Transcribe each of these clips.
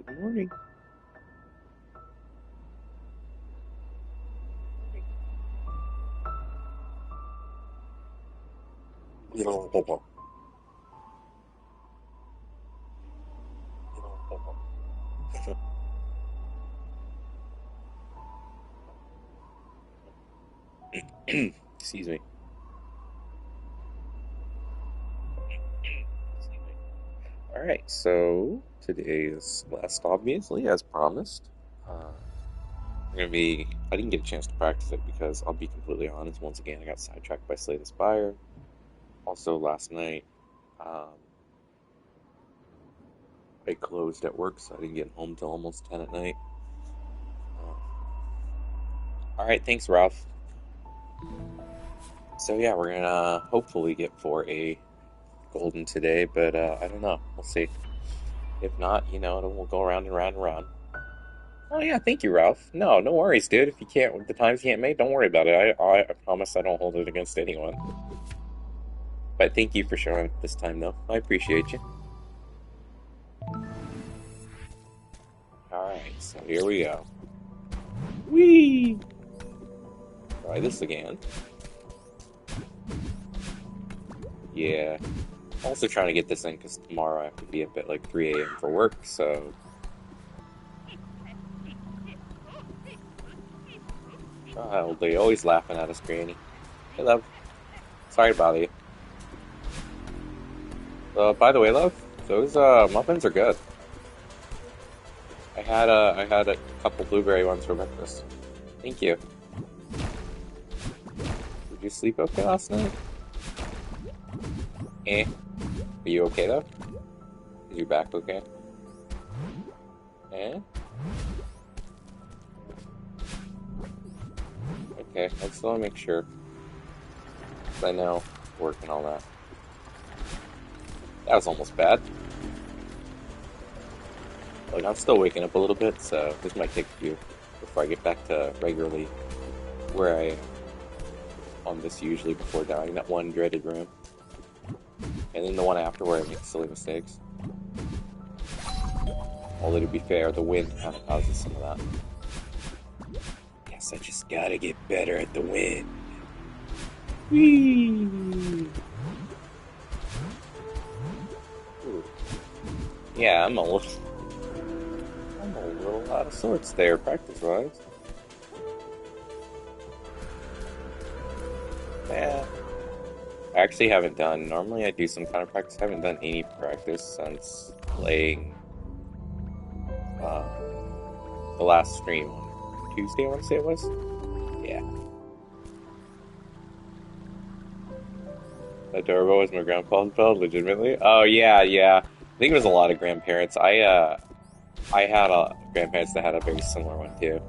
Good morning. Excuse me. All right, so today is Celeste, obviously, as promised. I didn't get a chance to practice it because I'll be completely honest. Once again, I got sidetracked by Slay the Spire. Also, last night, um, I closed at work, so I didn't get home till almost 10 at night. Uh, all right, thanks, Ralph. So yeah, we're gonna hopefully get for a golden today, but I don't know. We'll see. If not, we'll go around and round and round. Oh yeah, thank you, Ralph. No worries, dude. If you can't, the times you can't make, don't worry about it. I promise I don't hold it against anyone. But thank you for showing up this time, though. I appreciate you. All right, so here we go. Whee! Try this again. Yeah. Also trying to get this in because tomorrow I have to be up at like 3 a.m. for work, so. Oh, they always laughing at us, Granny. Hey, love. Sorry to bother you. By the way, love, those muffins are good. I had a couple blueberry ones for breakfast. Thank you. Did you sleep okay last night? Eh. Are you okay though? Is your back okay? Eh? Okay, I just want to make sure. 'Cause I know work and all that. That was almost bad. Like, I'm still waking up a little bit, so this might take a few before I get back to regularly where I am on this usually before dying. That one dreaded room. And then the one after where I make silly mistakes. Although to be fair, the wind kind of causes some of that. Guess I just gotta get better at the wind. Whee! Ooh. Yeah, I'm a little out of sorts there, practice-wise. Yeah. I actually haven't done, normally I do some kind of practice. I haven't done any practice since playing uh, the last stream on Tuesday, I want to say it was. Yeah. Adorable was my grandpa's belt, legitimately. Oh yeah. I think it was a lot of grandparents. I had grandparents that had a very similar one too.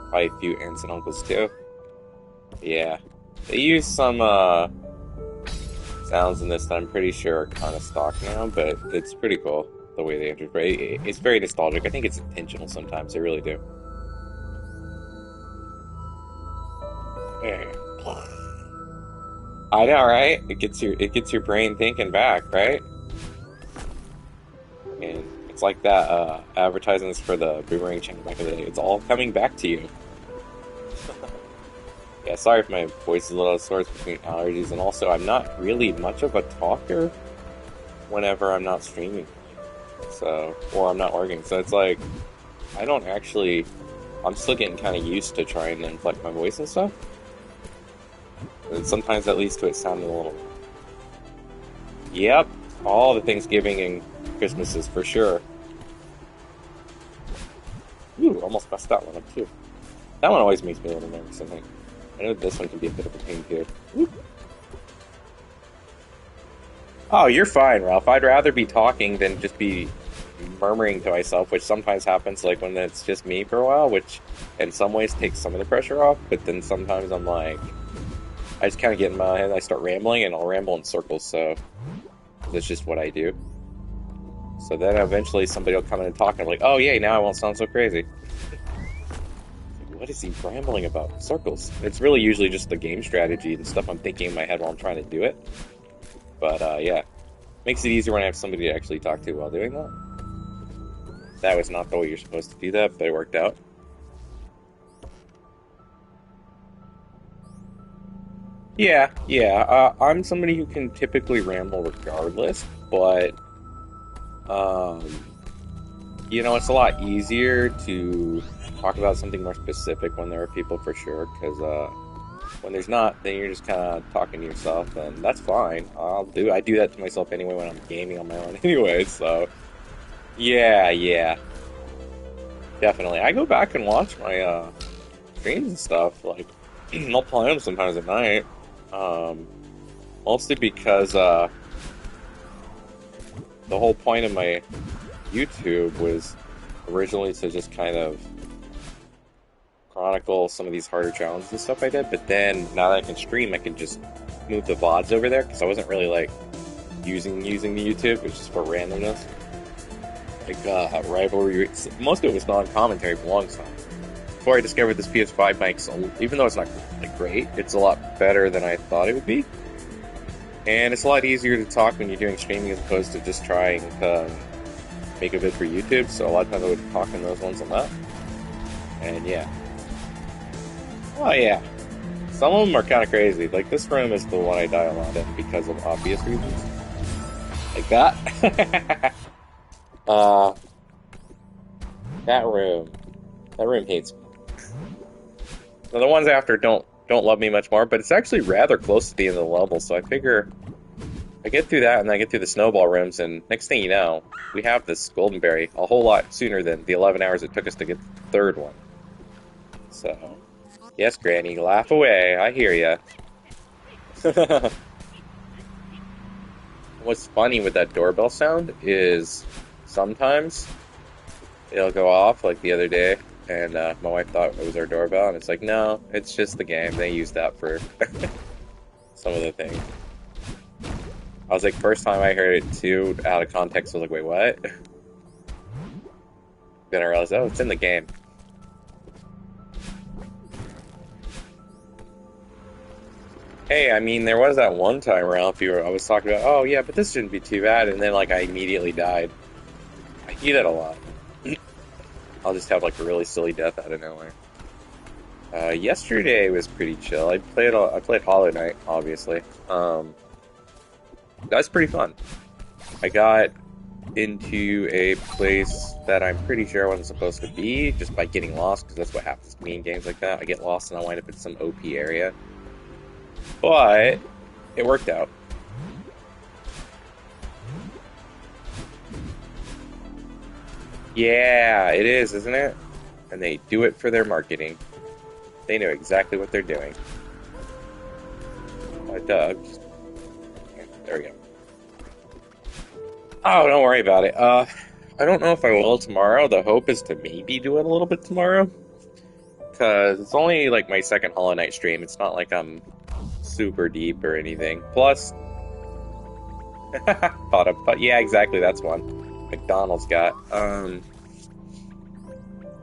Probably a few aunts and uncles too. Yeah. They use some sounds in this that I'm pretty sure are kind of stock now, but it's pretty cool the way they interpret. It's very nostalgic. I think it's intentional sometimes. They really do. I know, right? It gets your brain thinking back, right? And it's like that advertisements for the boomerang channel back in the day. It's all coming back to you. Yeah, sorry if my voice is a little sore between allergies, and also I'm not really much of a talker whenever I'm not streaming, so or I'm not working. So it's like I don't actually. I'm still getting kind of used to trying to inflect my voice and stuff, and sometimes that leads to it sounding a little. Yep, all the Thanksgiving and Christmases for sure. Ooh, almost messed that one up too. That one always makes me a little nervous, I think. I know this one can be a bit of a pain too. Ooh. Oh, you're fine, Ralph. I'd rather be talking than just be murmuring to myself, which sometimes happens like when it's just me for a while, which in some ways takes some of the pressure off, but then sometimes I'm like, I just kind of get in my head, I start rambling, and I'll ramble in circles, so that's just what I do. So then eventually somebody will come in and talk, and I'm like, oh yay, now I won't sound so crazy. What is he rambling about? Circles. It's really usually just the game strategy and stuff I'm thinking in my head while I'm trying to do it. But yeah, makes it easier when I have somebody to actually talk to while doing that. That was not the way you're supposed to do that, but it worked out. Yeah, yeah. I'm somebody who can typically ramble regardless, but um, it's a lot easier to talk about something more specific when there are people for sure, because when there's not, then you're just kind of talking to yourself, and that's fine. I do that to myself anyway when I'm gaming on my own anyway. So yeah, yeah, definitely. I go back and watch my streams and stuff. Like I'll play them sometimes at night. Um, Mostly because the whole point of my YouTube was originally to just kind of chronicle some of these harder challenges and stuff I did. But then now that I can stream, I can just move the VODs over there because I wasn't really like using the YouTube. It was just for randomness. Like rivalry, most of it was non-commentary for a long time. Before I discovered this PS5 mic, so even though it's not like great, it's a lot better than I thought it would be. And it's a lot easier to talk when you're doing streaming as opposed to just trying to make a vid for YouTube. So a lot of times I would talk in those ones on that. And yeah. Oh yeah. Some of them are kind of crazy. Like this room is the one I die a lot in because of obvious reasons. Like that. uh, that room. That room hates me. Now the ones after don't love me much more, but it's actually rather close to the end of the level, so I figure I get through that and I get through the snowball rooms, and next thing you know, we have this golden berry a whole lot sooner than the 11 hours it took us to get the third one. So, yes, Granny, laugh away. I hear ya. What's funny with that doorbell sound is sometimes it'll go off, like the other day, and my wife thought it was our doorbell, and it's like, no, it's just the game. They use that for some of the things. I was like, first time I heard it too, out of context, I was like, wait, what? Then I realized, oh, it's in the game. Hey, I mean, there was that one time, Ralph, I was talking about, oh yeah, but this shouldn't be too bad, and then like I immediately died. I do that a lot. I'll just have like a really silly death out of nowhere. Yesterday was pretty chill. I played Hollow Knight, obviously. That's pretty fun. I got into a place that I'm pretty sure I wasn't supposed to be just by getting lost, because that's what happens to me in games like that. I get lost and I wind up in some OP area. But it worked out. Yeah, it is, isn't it? And they do it for their marketing. They know exactly what they're doing. Doug. There we go. Oh, don't worry about it. I don't know if I will tomorrow. The hope is to maybe do it a little bit tomorrow. Because it's only like my second Hollow Knight stream. It's not like I'm super deep or anything. Plus, but yeah, exactly. That's one McDonald's got.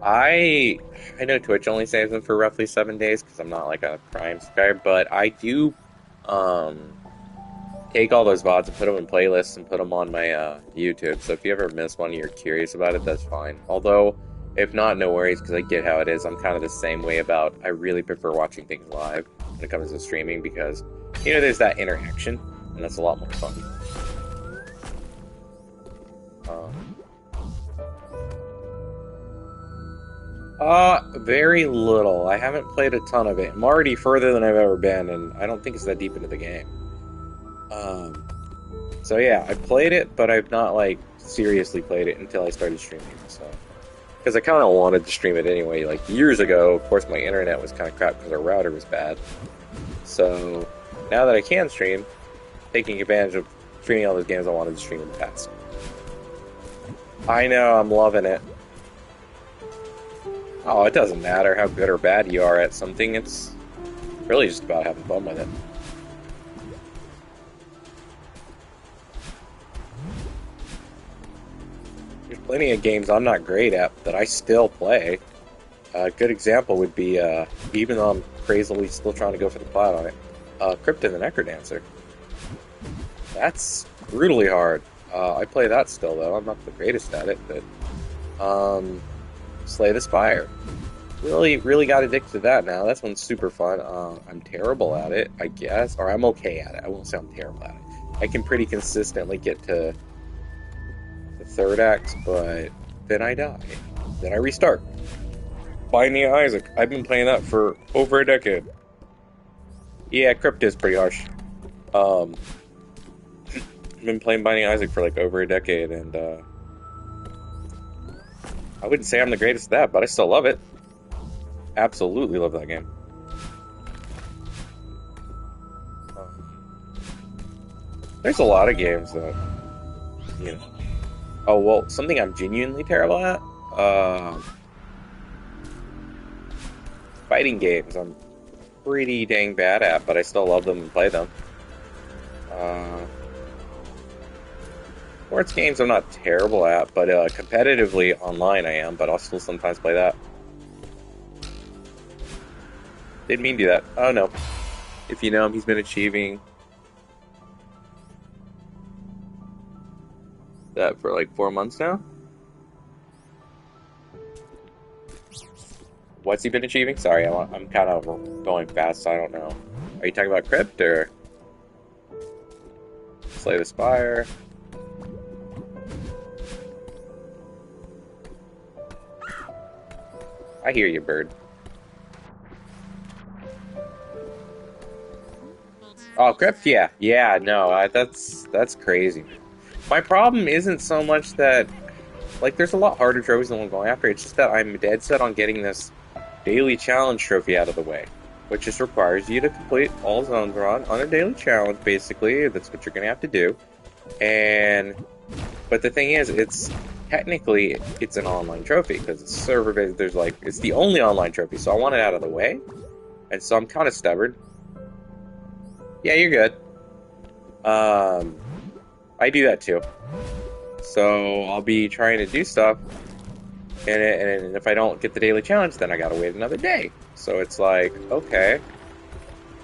I know Twitch only saves them for roughly 7 days because I'm not like a Prime subscriber, but I do take all those VODs and put them in playlists and put them on my YouTube. So if you ever miss one and you're curious about it, that's fine. Although, if not, no worries, because I get how it is. I'm kind of the same way about, I really prefer watching things live when it comes to streaming because, there's that interaction, and that's a lot more fun. Very little. I haven't played a ton of it. I'm already further than I've ever been, and I don't think it's that deep into the game. So yeah, I played it, but I've not, like, seriously played it until I started streaming, so. Because I kind of wanted to stream it anyway. Like, years ago, of course, my internet was kind of crap because our router was bad. So, now that I can stream, taking advantage of streaming all those games I wanted to stream in the past. I know, I'm loving it. Oh, it doesn't matter how good or bad you are at something, it's really just about having fun with it. There's plenty of games I'm not great at that I still play. A good example would be, even though I'm crazily still trying to go for the plat on it, Crypt of the Necrodancer. That's brutally hard. I play that still, though. I'm not the greatest at it, but Um, Slay the Spire. Really, really got addicted to that now. That's one's super fun. I'm terrible at it, I guess, or I'm okay at it. I won't say I'm terrible at it. I can pretty consistently get to the third act, but then I die. Then I restart. Binding of Isaac. I've been playing that for over a decade. Yeah, Crypt is pretty harsh. Um, I've been playing Binding of Isaac for like over a decade, and I wouldn't say I'm the greatest at that, but I still love it. Absolutely love that game. There's a lot of games that, you know. Oh, well, something I'm genuinely terrible at? Fighting games. I'm pretty dang bad at, but I still love them and play them. Sports games I'm not terrible at, but competitively online I am, but I'll still sometimes play that. Didn't mean to do that. Oh no. If you know him, he's been achieving that for like 4 months now. What's he been achieving? Sorry, I'm kind of going fast, so I don't know. Are you talking about Crypt or Slay the Spire? I hear you, bird. Oh, Crypt? Yeah. Yeah, no, that's crazy. My problem isn't so much that, like, there's a lot harder trophies than I'm going after. It's just that I'm dead set on getting this daily challenge trophy out of the way, which just requires you to complete all zones run on a daily challenge, basically. That's what you're going to have to do. But the thing is, it's an online trophy, because it's server-based. It's the only online trophy, so I want it out of the way. And so I'm kind of stubborn. Yeah, you're good. I do that too. So I'll be trying to do stuff, and if I don't get the daily challenge, then I gotta wait another day. So it's like, okay.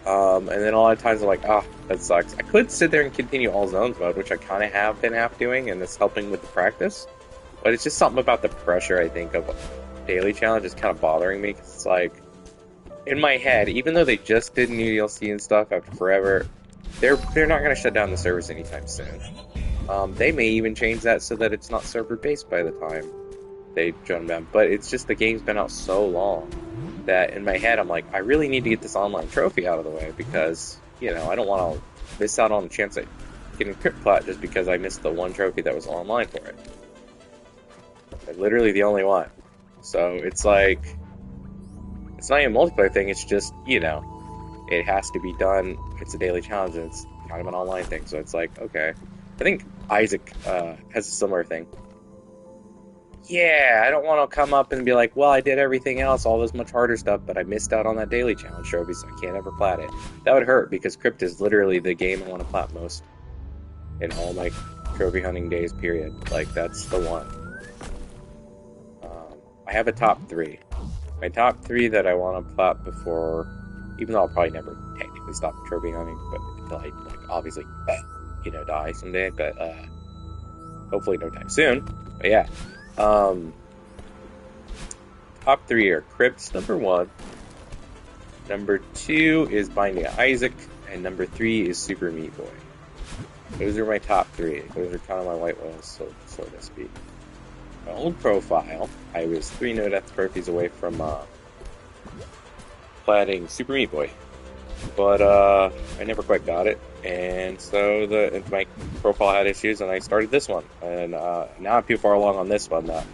And then a lot of times I'm like, that sucks. I could sit there and continue all zones mode, which I kind of have been half doing, and it's helping with the practice. But it's just something about the pressure, I think, of daily challenge is kind of bothering me, because it's like, in my head, even though they just did new DLC and stuff after forever, they're not going to shut down the servers anytime soon. They may even change that so that it's not server-based by the time they shut them down. But it's just the game's been out so long that in my head I'm like, I really need to get this online trophy out of the way, because, you know, I don't want to miss out on the chance at getting Crypt Plat just because I missed the one trophy that was online for it. Like, literally the only one. So it's like, it's not even a multiplayer thing, it's just, you know, it has to be done. It's a daily challenge, and it's kind of an online thing, so it's like, okay. I think Isaac has a similar thing. Yeah, I don't want to come up and be like, well, I did everything else, all this much harder stuff, but I missed out on that daily challenge trophy, so I can't ever plat it. That would hurt, because Crypt is literally the game I want to plat most in all my trophy hunting days, period. Like, that's the one. I have a top 3. My top 3 that I want to plat before, even though I'll probably never technically stop trophy hunting, but until I, like, obviously, you know, die someday, but hopefully no time soon. But yeah. Top 3 are Crypts, number 1. Number 2 is Binding of Isaac, and number 3 is Super Meat Boy. Those are my top 3. Those are kind of my white whales, so to speak. My old profile, I was 3 no-death trophies away from platting Super Meat Boy. But I never quite got it, and so my profile had issues, and I started this one. And now I'm too far along on this one that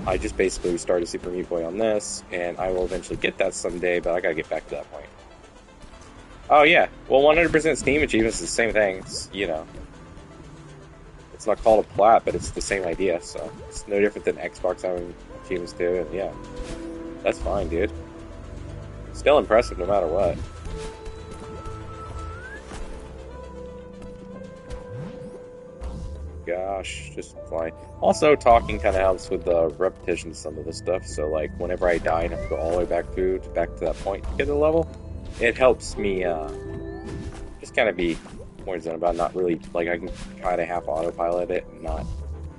I just basically started Super Meat Boy on this, and I will eventually get that someday, but I gotta get back to that point. Oh yeah, well 100% Steam achievements is the same thing. It's, you know, it's not called a plat, but it's the same idea, so it's no different than Xbox having achievements too, and yeah, that's fine, dude. Still impressive no matter what. Gosh, just fine. Also, talking kind of helps with the repetition of some of this stuff, so like whenever I die and have to go all the way back to that point to get the level, it helps me just kind of be more zen about not really, like, I can kind of half autopilot it and not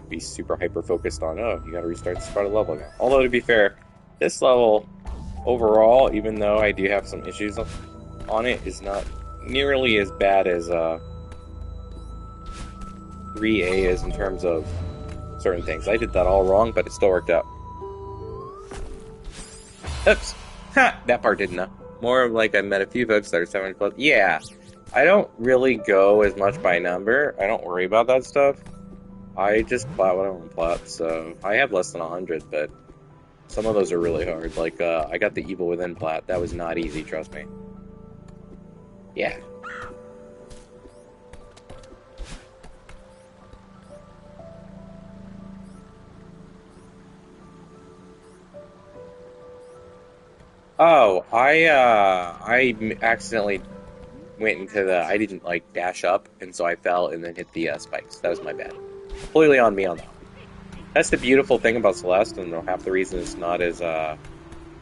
be super hyper focused on, oh, you gotta restart the start of the level again. Although, to be fair, this level, overall, even though I do have some issues on it, is not nearly as bad as 3A is in terms of certain things. I did that all wrong, but it still worked out. Oops. Ha! That part didn't know. More of like I met a few folks that are 7 plus. Yeah. I don't really go as much by number. I don't worry about that stuff. I just plat what I want to plat, so I have less than 100, but some of those are really hard. Like, I got the Evil Within plat. That was not easy, trust me. Yeah. Oh, I accidentally went into I didn't, like, dash up, and so I fell and then hit the, spikes. That was my bad. Completely on me on that. That's the beautiful thing about Celeste, and half the reason it's not as,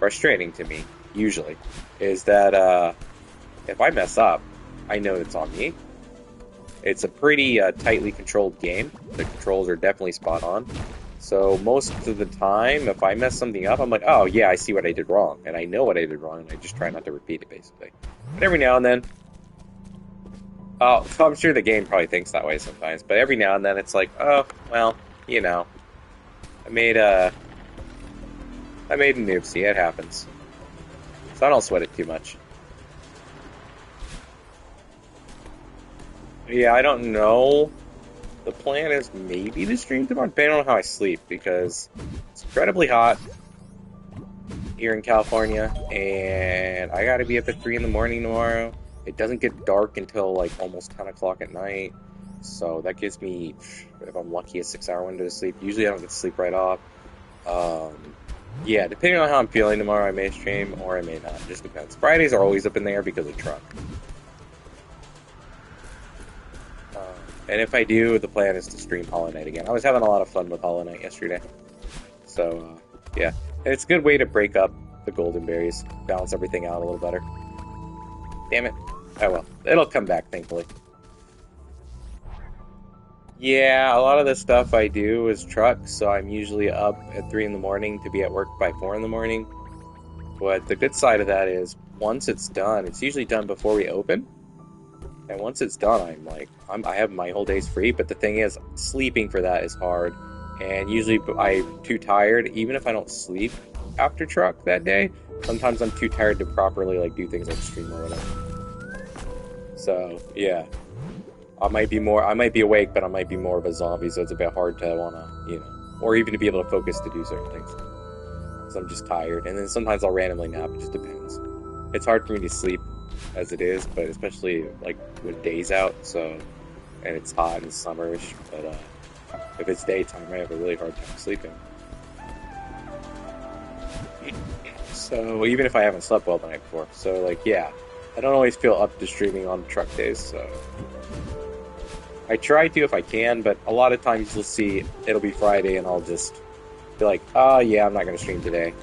frustrating to me, usually, is that, if I mess up, I know it's on me. It's a pretty, tightly controlled game. The controls are definitely spot on. So most of the time, if I mess something up, I'm like, oh yeah, I see what I did wrong. And I know what I did wrong, and I just try not to repeat it, basically. But every now and then, oh, I'm sure the game probably thinks that way sometimes, but every now and then it's like, oh, well, you know, I made a noopsie, it happens. So I don't sweat it too much. Yeah, I don't know. The plan is maybe to stream tomorrow, depending on how I sleep, because it's incredibly hot here in California, and I gotta be up at 3 in the morning tomorrow. It doesn't get dark until, like, almost 10 o'clock at night, so that gives me, if I'm lucky, a 6-hour window to sleep. Usually I don't get to sleep right off. Yeah, depending on how I'm feeling tomorrow, I may stream, or I may not. It just depends. Fridays are always up in the air because of truck. And if I do, the plan is to stream Hollow Knight again. I was having a lot of fun with Hollow Knight yesterday. So, yeah. And it's a good way to break up the golden berries, balance everything out a little better. Damn it. Oh well. It'll come back, thankfully. Yeah, a lot of the stuff I do is truck, so I'm usually up at 3 in the morning to be at work by 4 in the morning. But the good side of that is, once it's done, it's usually done before we open. And once it's done, I have my whole days free, but the thing is, sleeping for that is hard. And usually I'm too tired, even if I don't sleep after truck that day, sometimes I'm too tired to properly, like, do things like stream or whatever. So, yeah. I might be awake, but I might be more of a zombie, so it's a bit hard to wanna, you know, or even to be able to focus to do certain things. So I'm just tired, and then sometimes I'll randomly nap, it just depends. It's hard for me to sleep as it is, but especially like when day's out, so, and it's hot and it's summerish, but if it's daytime, I have a really hard time sleeping. So even if I haven't slept well the night before, so like, yeah, I don't always feel up to streaming on truck days, so I try to if I can, but a lot of times you'll see it'll be Friday and I'll just be like, oh yeah, I'm not gonna stream today.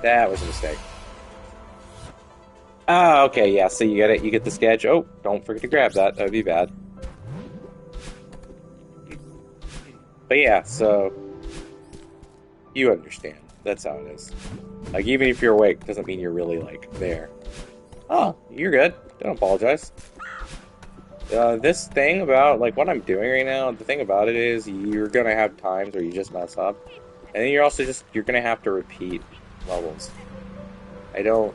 That was a mistake. Ah, okay, yeah, so you get it, you get the sketch. Oh, don't forget to grab that, that would be bad. But yeah, so, you understand, that's how it is. Like, even if you're awake, doesn't mean you're really, like, there. Oh, you're good, don't apologize. This thing about, like, what I'm doing right now, the thing about it is, you're gonna have times where you just mess up, and then you're also you're gonna have to repeat levels. I don't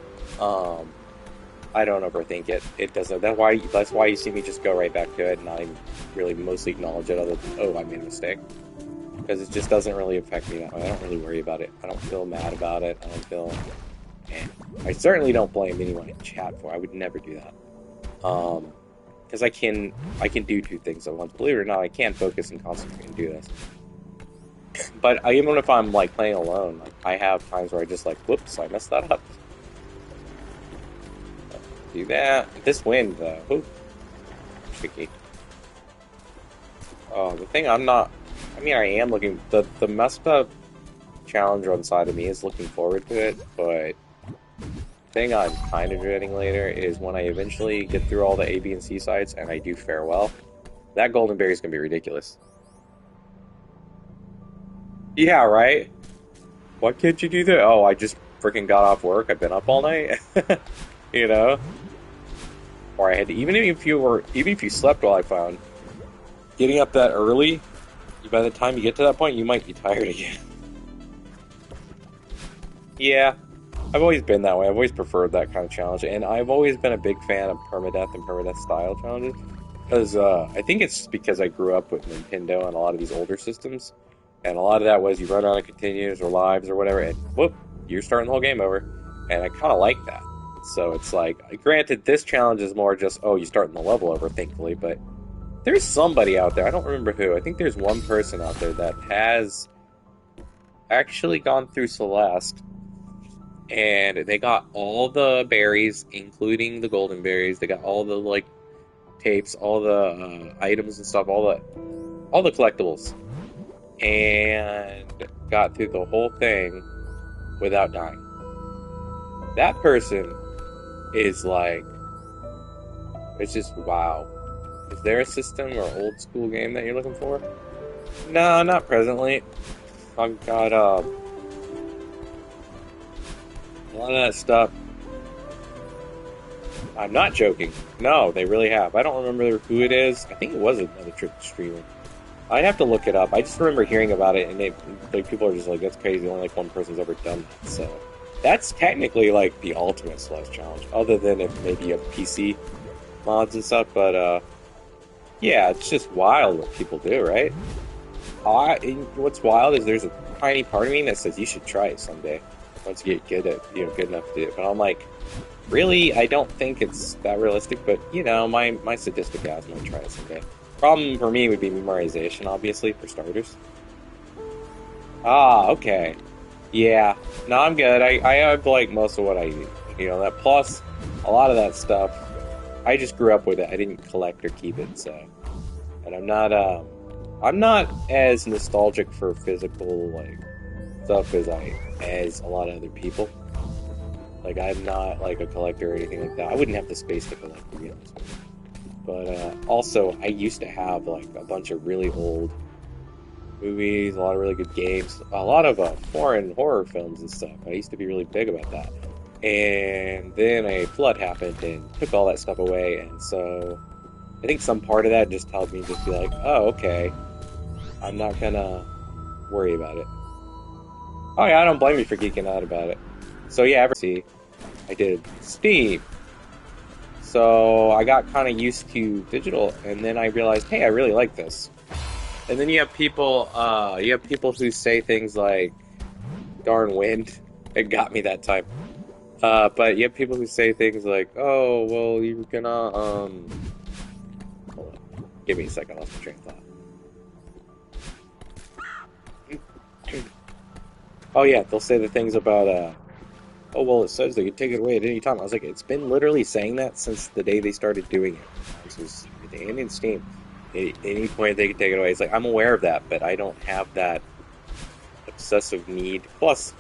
overthink it. It doesn't. That's why you see me just go right back to it and not even really mostly acknowledge it other than, oh, I made a mistake. Because it just doesn't really affect me that way. I don't really worry about it. I don't feel mad about it. I don't feel... I certainly don't blame anyone in chat for it. I would never do that. Because I can do two things at once. Believe it or not, I can focus and concentrate and do this. But even if I'm, like, playing alone, like, I have times where I just, like, whoops, I messed that up. Do that. This wind, though. Ooh. Tricky. Oh, the thing I'm not... I mean, I am looking... The messed up challenger on side of me is looking forward to it, but... the thing I'm kind of dreading later is when I eventually get through all the A, B, and C sites and I do fare well, that golden berry is going to be ridiculous. Yeah, right? Why can't you do that? Oh, I just freaking got off work. I've been up all night. You know? Or I had to, even if you slept while I found, getting up that early, by the time you get to that point, you might be tired again. Yeah, I've always been that way. I've always preferred that kind of challenge, and I've always been a big fan of permadeath and permadeath style challenges. Because I think it's because I grew up with Nintendo and a lot of these older systems, and a lot of that was you run out of continues or lives or whatever, and whoop, you're starting the whole game over. And I kind of like that. So it's like, granted, this challenge is more just, oh, you starting the level over, thankfully, but there's somebody out there, I don't remember who, I think there's one person out there that has actually gone through Celeste and they got all the berries, including the golden berries. They got all the like tapes, all the items and stuff, all the collectibles, and got through the whole thing without dying. That person is like, it's just wow. Is there a system or old school game that you're looking for? No, not presently. I've got a lot of that stuff. I'm not joking. No, they really have. I don't remember who it is. I think it was another Twitch streamer. I'd have to look it up. I just remember hearing about it, and like people are just like, "That's crazy." Only like one person's ever done that. So that's technically like the ultimate Celeste challenge, other than if maybe you have PC mods and stuff. But yeah, it's just wild what people do, right? What's wild is there's a tiny part of me that says you should try it someday once you get good at good enough to do it. But I'm like, really, I don't think it's that realistic. But my sadistic ass might try it someday. Problem for me would be memorization, obviously, for starters. Ah, okay. Yeah. No, I'm good. I have like most of what I need. That plus a lot of that stuff. I just grew up with it. I didn't collect or keep it, so and I'm not as nostalgic for physical like stuff as a lot of other people. Like I'm not like a collector or anything like that. I wouldn't have the space to collect, to be honest with you. But also, I used to have like a bunch of really old movies, a lot of really good games, a lot of foreign horror films and stuff. I used to be really big about that. And then a flood happened and took all that stuff away, and so I think some part of that just helped me just be like, oh, okay, I'm not gonna worry about it. Oh yeah, I don't blame you for geeking out about it. So yeah, see, I did Steam. So I got kind of used to digital, and then I realized, hey, I really like this. And then you have people who say things like, "Darn wind," it got me that time. But you have people who say things like, "Oh, well, you're gonna hold on. Give me a second, I lost my train of thought." Oh yeah, they'll say the things about oh well, it says they can take it away at any time. I was like, it's been literally saying that since the day they started doing it. This was in Steam. At any point they can take it away. It's like I'm aware of that, but I don't have that obsessive need. Plus,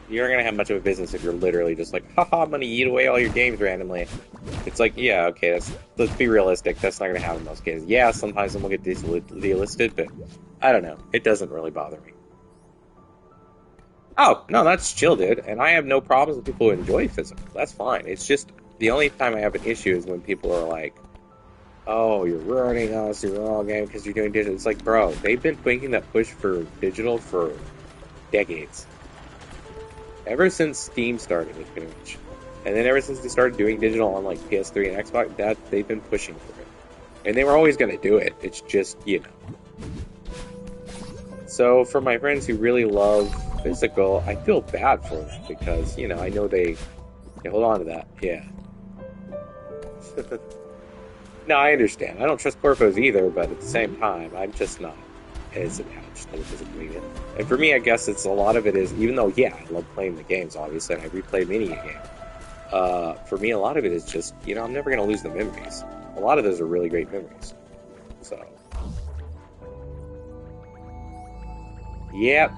you're not gonna have much of a business if you're literally just like, haha, I'm gonna eat away all your games randomly. It's like, yeah, okay, let's be realistic. That's not gonna happen in most cases. Yeah, sometimes them will get delisted, but I don't know. It doesn't really bother me. Oh, no, that's chill, dude. And I have no problems with people who enjoy physical. That's fine. It's just the only time I have an issue is when people are like, oh, you're ruining us, you're all game because you're doing digital. It's like, bro, they've been making that push for digital for decades. Ever since Steam started, pretty much. And then ever since they started doing digital on like PS3 and Xbox, that they've been pushing for it. And they were always going to do it. It's just, So for my friends who really love physical, I feel bad for them because, I know they hold on to that. Yeah. No, I understand. I don't trust corpos either, but at the same time, I'm just not as attached to the physical media. And for me, I guess it's a lot of it is, even though, yeah, I love playing the games, obviously, and I replay many a game. For me, a lot of it is just, I'm never going to lose the memories. A lot of those are really great memories. So, yeah.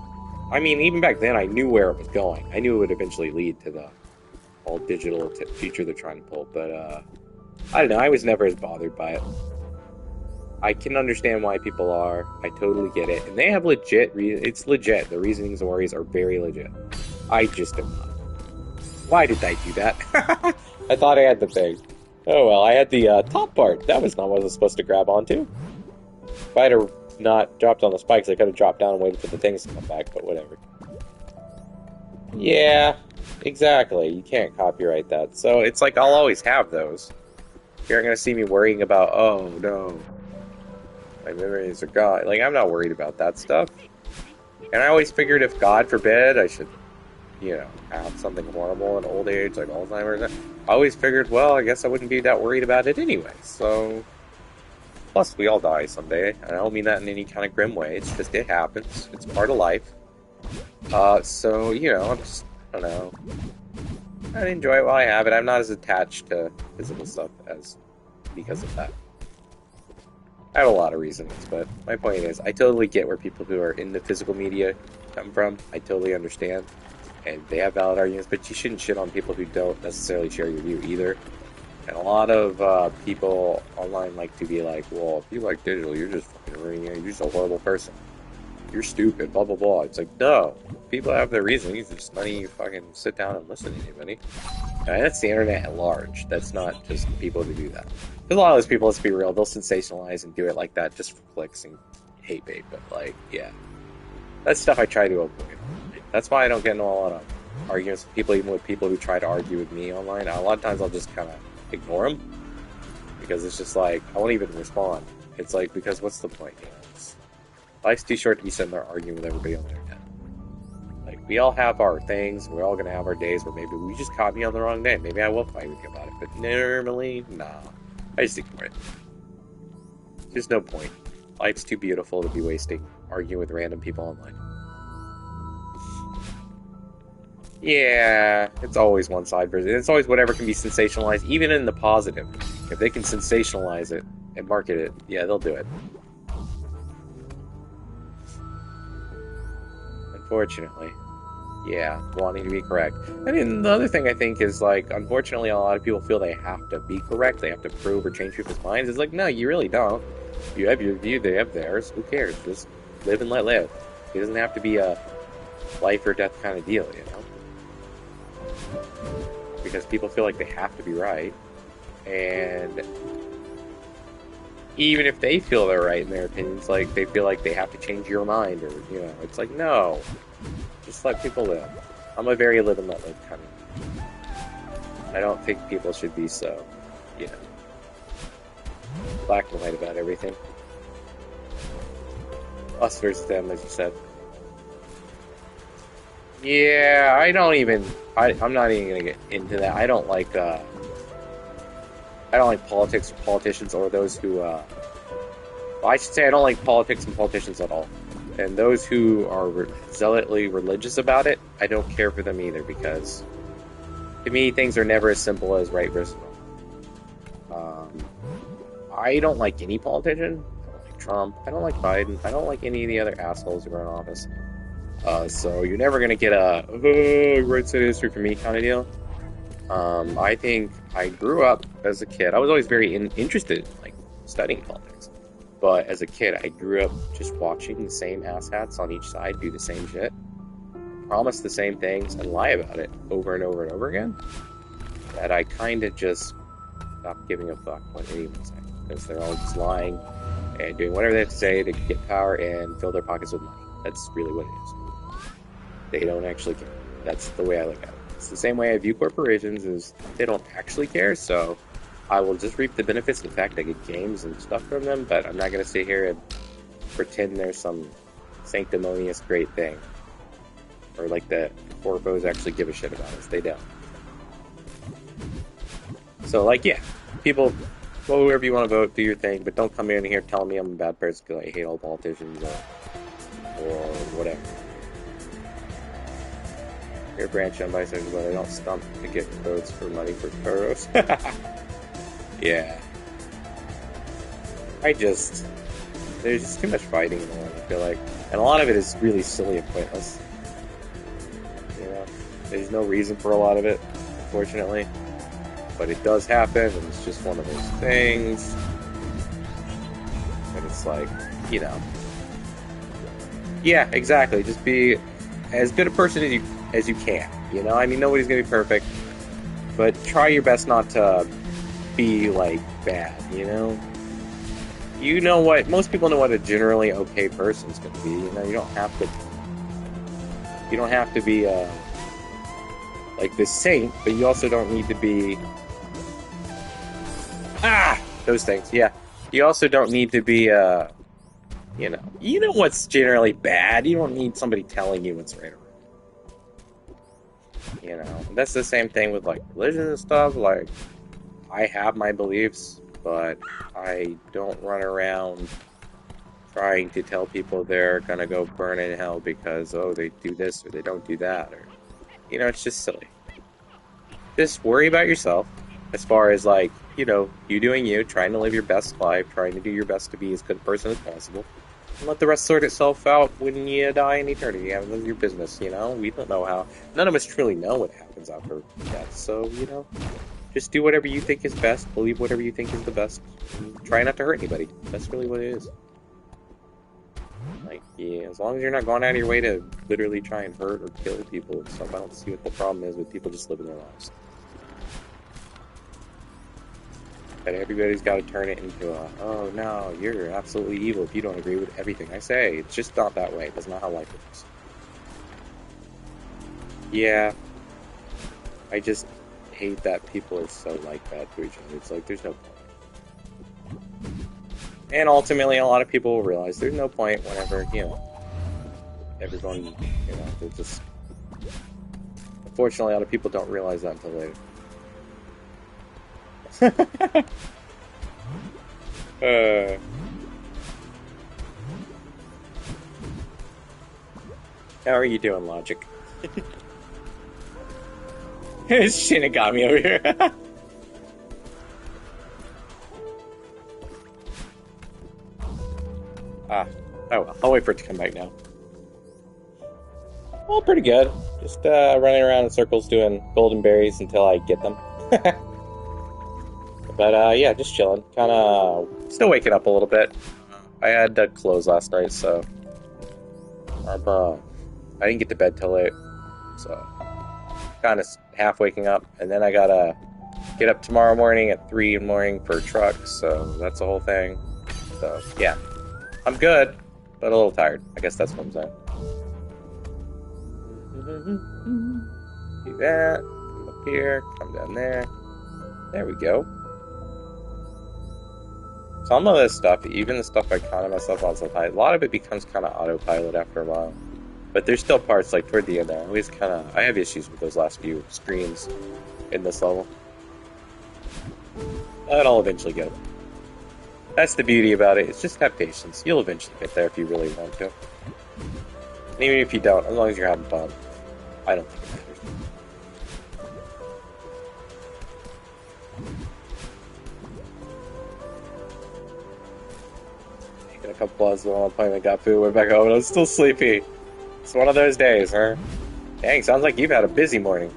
I mean, even back then, I knew where it was going. I knew it would eventually lead to the all digital future they're trying to pull. But, I don't know. I was never as bothered by it. I can understand why people are. I totally get it. And they have legit it's legit. The reasonings and worries are very legit. I just am not. Why did I do that? I thought I had the thing. Oh well, I had the top part. That was not what I was supposed to grab onto. If I had not dropped on the spikes, I could have dropped down and waited for the things to come back, but whatever. Yeah, exactly. You can't copyright that. So it's like I'll always have those. You're not going to see me worrying about, oh no, my memories are gone. Like, I'm not worried about that stuff. And I always figured if, God forbid, I should, have something horrible in old age, like Alzheimer's, I always figured, well, I guess I wouldn't be that worried about it anyway. So, plus, we all die someday. And I don't mean that in any kind of grim way. It's just, it happens. It's part of life. So, I'm just, I don't know. I enjoy it while I have it. I'm not as attached to physical stuff as because of that. I have a lot of reasons, but my point is, I totally get where people who are into physical media come from. I totally understand, and they have valid arguments, but you shouldn't shit on people who don't necessarily share your view either. And a lot of people online like to be like, well, if you like digital, you're just fucking ruining it. You're just a horrible person. You're stupid, blah, blah, blah. It's like, no. People have their reasons. It's none of you fucking sit down and listen to anybody. And that's the internet at large. That's not just people who do that. Because a lot of those people, let's be real, they'll sensationalize and do it like that just for clicks and hate bait. But, like, yeah. That's stuff I try to avoid. That's why I don't get into a lot of arguments with people, even with people who try to argue with me online. A lot of times I'll just kind of ignore them. Because it's just like, I won't even respond. It's like, because what's the point? Life's too short to be sitting there arguing with everybody on the internet. Like, we all have our things. We're all going to have our days where maybe we just caught me on the wrong day. Maybe I will fight with you about it. But normally, nah. I just ignore it. There's no point. Life's too beautiful to be wasting arguing with random people online. Yeah, it's always one side versus it's always whatever can be sensationalized, even in the positive. If they can sensationalize it and market it, yeah, they'll do it. Unfortunately. Yeah, wanting to be correct. I mean, the other thing I think is, like, unfortunately, a lot of people feel they have to be correct, they have to prove or change people's minds. It's like, no, you really don't. You have your view, they have theirs. Who cares? Just live and let live. It doesn't have to be a life or death kind of deal, Because people feel like they have to be right. And even if they feel they're right in their opinions, like, they feel like they have to change your mind, or, it's like, no. Just let people live. I'm a very live and let live kind of. I don't think people should be so, black and white about everything. Us versus them, as you said. Yeah, I'm not even gonna get into that. I don't like politics or politicians or those who, well, I should say I don't like politics and politicians at all. And those who are zealotly religious about it, I don't care for them either, because to me, things are never as simple as right versus wrong. I don't like any politician. I don't like Trump. I don't like Biden. I don't like any of the other assholes who are in office. So you're never going to get a right side of history for me kind of deal. I think I grew up as a kid. I was always very interested in, like, studying politics. But as a kid, I grew up just watching the same asshats on each side do the same shit, promise the same things, and lie about it over and over and over again, that I kind of just stopped giving a fuck what anyone said. Because they're all just lying and doing whatever they have to say to get power and fill their pockets with money. That's really what it is. They don't actually care. That's the way I look at it. It's the same way I view corporations, is they don't actually care, so I will just reap the benefits of the fact I get games and stuff from them, but I'm not going to sit here and pretend there's some sanctimonious great thing. Or like the corpos actually give a shit about us. They don't. So, like, yeah, people, well, whoever you want to vote, do your thing, but don't come in here telling me I'm a bad person because I hate all politicians or whatever. Your branch on bicycles, but I don't stump to get votes for money for Kuros. Yeah. There's just too much fighting in the world, I feel like. And a lot of it is really silly and pointless. There's no reason for a lot of it, unfortunately. But it does happen, and it's just one of those things. And it's like, you know, yeah, exactly. Just be as good a person as you can. You know, I mean, nobody's gonna be perfect, but try your best not to be like bad. You know what? Most people know what a generally okay person's gonna be. You know, you don't have to. You don't have to be like this saint, but you also don't need to be those things. Yeah, you also don't need to be you know what's generally bad. You don't need somebody telling you what's right or wrong. You know, that's the same thing with like religion and stuff. Like, I have my beliefs, but I don't run around trying to tell people they're gonna go burn in hell because, oh, they do this or they don't do that, or it's just silly. Just worry about yourself as far as like, you doing you, trying to live your best life, trying to do your best to be as good a person as possible. And let the rest sort itself out when you die in eternity. None of your business, We don't know how. None of us truly know what happens after death. So, just do whatever you think is best. Believe whatever you think is the best. And try not to hurt anybody. That's really what it is. Like, yeah, as long as you're not going out of your way to literally try and hurt or kill people and stuff, I don't see what the problem is with people just living their lives. But everybody's got to turn it into oh no, you're absolutely evil if you don't agree with everything I say. It's just not that way. That's not how life works. Yeah, I just hate that people are so like that to each other. It's like, there's no point. And ultimately, a lot of people will realize there's no point whenever, everyone, they're just... Unfortunately, a lot of people don't realize that until later. How are you doing, Logic? It's Shinigami over here. Oh well, I'll wait for it to come back now. Well, pretty good. Just running around in circles doing golden berries until I get them. But yeah, just chilling. Kind of still waking up a little bit. I had to close last night, so I didn't get to bed till late. So kind of half waking up, and then I gotta get up tomorrow morning at 3 in the morning for truck. So that's the whole thing. So yeah, I'm good, but a little tired. I guess that's what I'm saying. Do that. Come up here. Come down there. There we go. Some of this stuff, even the stuff I kind of mess up on sometimes, a lot of it becomes kind of autopilot after a while. But there's still parts, like toward the end there, I have issues with those last few screens in this level. And I'll eventually get them. That's the beauty about it, it's just have patience. You'll eventually get there if you really want to. And even if you don't, as long as you're having fun, I don't think it matters. A couple hours while I'm playing the got food, went back home, and I'm still sleepy. It's one of those days, huh? Dang, sounds like you've had a busy morning.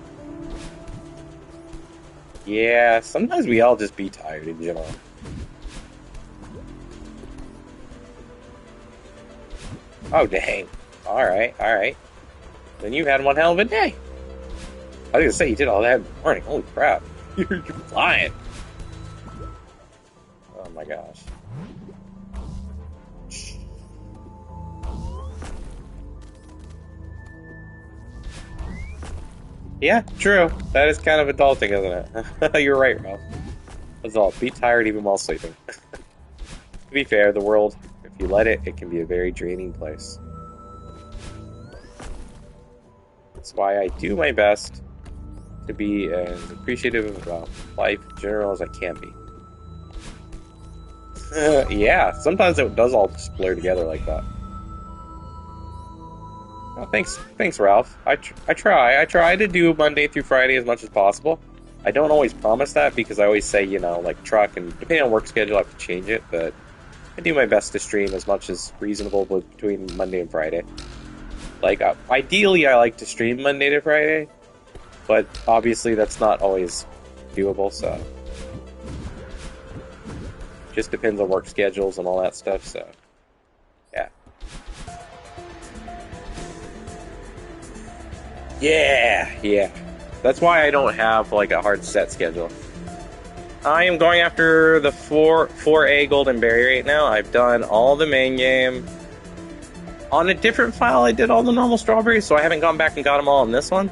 Yeah, sometimes we all just be tired in general. Oh, dang. Alright. Then you've had one hell of a day. I was gonna say, you did all that in the morning. Holy crap. You're flying. Oh my gosh. Yeah, true. That is kind of adulting, isn't it? You're right, Ralph. That's all. Be tired even while sleeping. To be fair, the world, if you let it, it can be a very draining place. That's why I do my best to be as appreciative about life in general as I can be. Yeah, sometimes it does all just blur together like that. Oh, thanks, Ralph. I try to do Monday through Friday as much as possible. I don't always promise that because I always say, like truck, and depending on work schedule, I have to change it, but I do my best to stream as much as reasonable between Monday and Friday. Like, ideally, I like to stream Monday to Friday, but obviously that's not always doable, so... Just depends on work schedules and all that stuff, so yeah. Yeah. That's why I don't have like a hard set schedule. I am going after the 4A Golden Berry right now. I've done all the main game. On a different file, I did all the normal strawberries, so I haven't gone back and got them all in this one.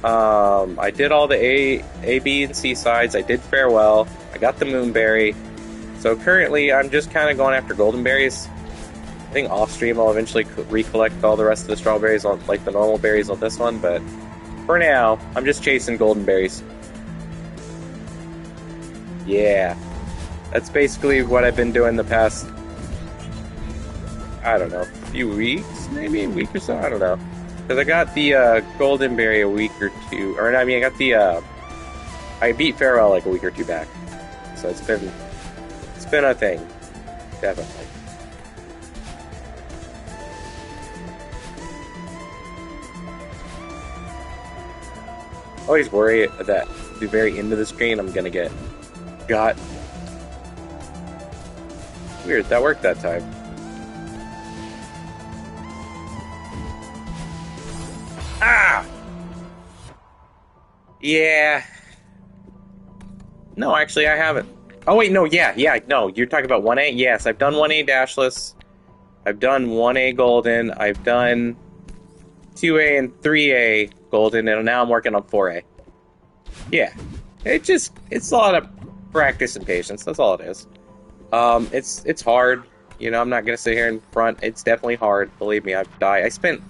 I did all the A, B, and C sides. I did Farewell. I got the Moonberry. So currently, I'm just kind of going after Golden Berries. I think off stream I'll eventually recollect all the rest of the strawberries on like the normal berries on this one, but for now, I'm just chasing Golden Berries. Yeah, that's basically what I've been doing the past, I don't know, few weeks, maybe a week or so, I don't know. Because I got the Golden Berry a week or two, or I mean, I got the, I beat Farewell like a week or two back. So it's been a thing, definitely. Always worry that at the very end of the screen I'm gonna get got. Weird, that worked that time. Ah! Yeah. No, actually I haven't. Oh wait, no, no, you're talking about 1A? Yes, I've done 1A Dashless. I've done 1A Golden. I've done 2A and 3A Golden, and now I'm working on 4A. Yeah. It's a lot of practice and patience, that's all it is. It's hard. You know, I'm not gonna sit here in front. It's definitely hard, believe me, I've died. I spent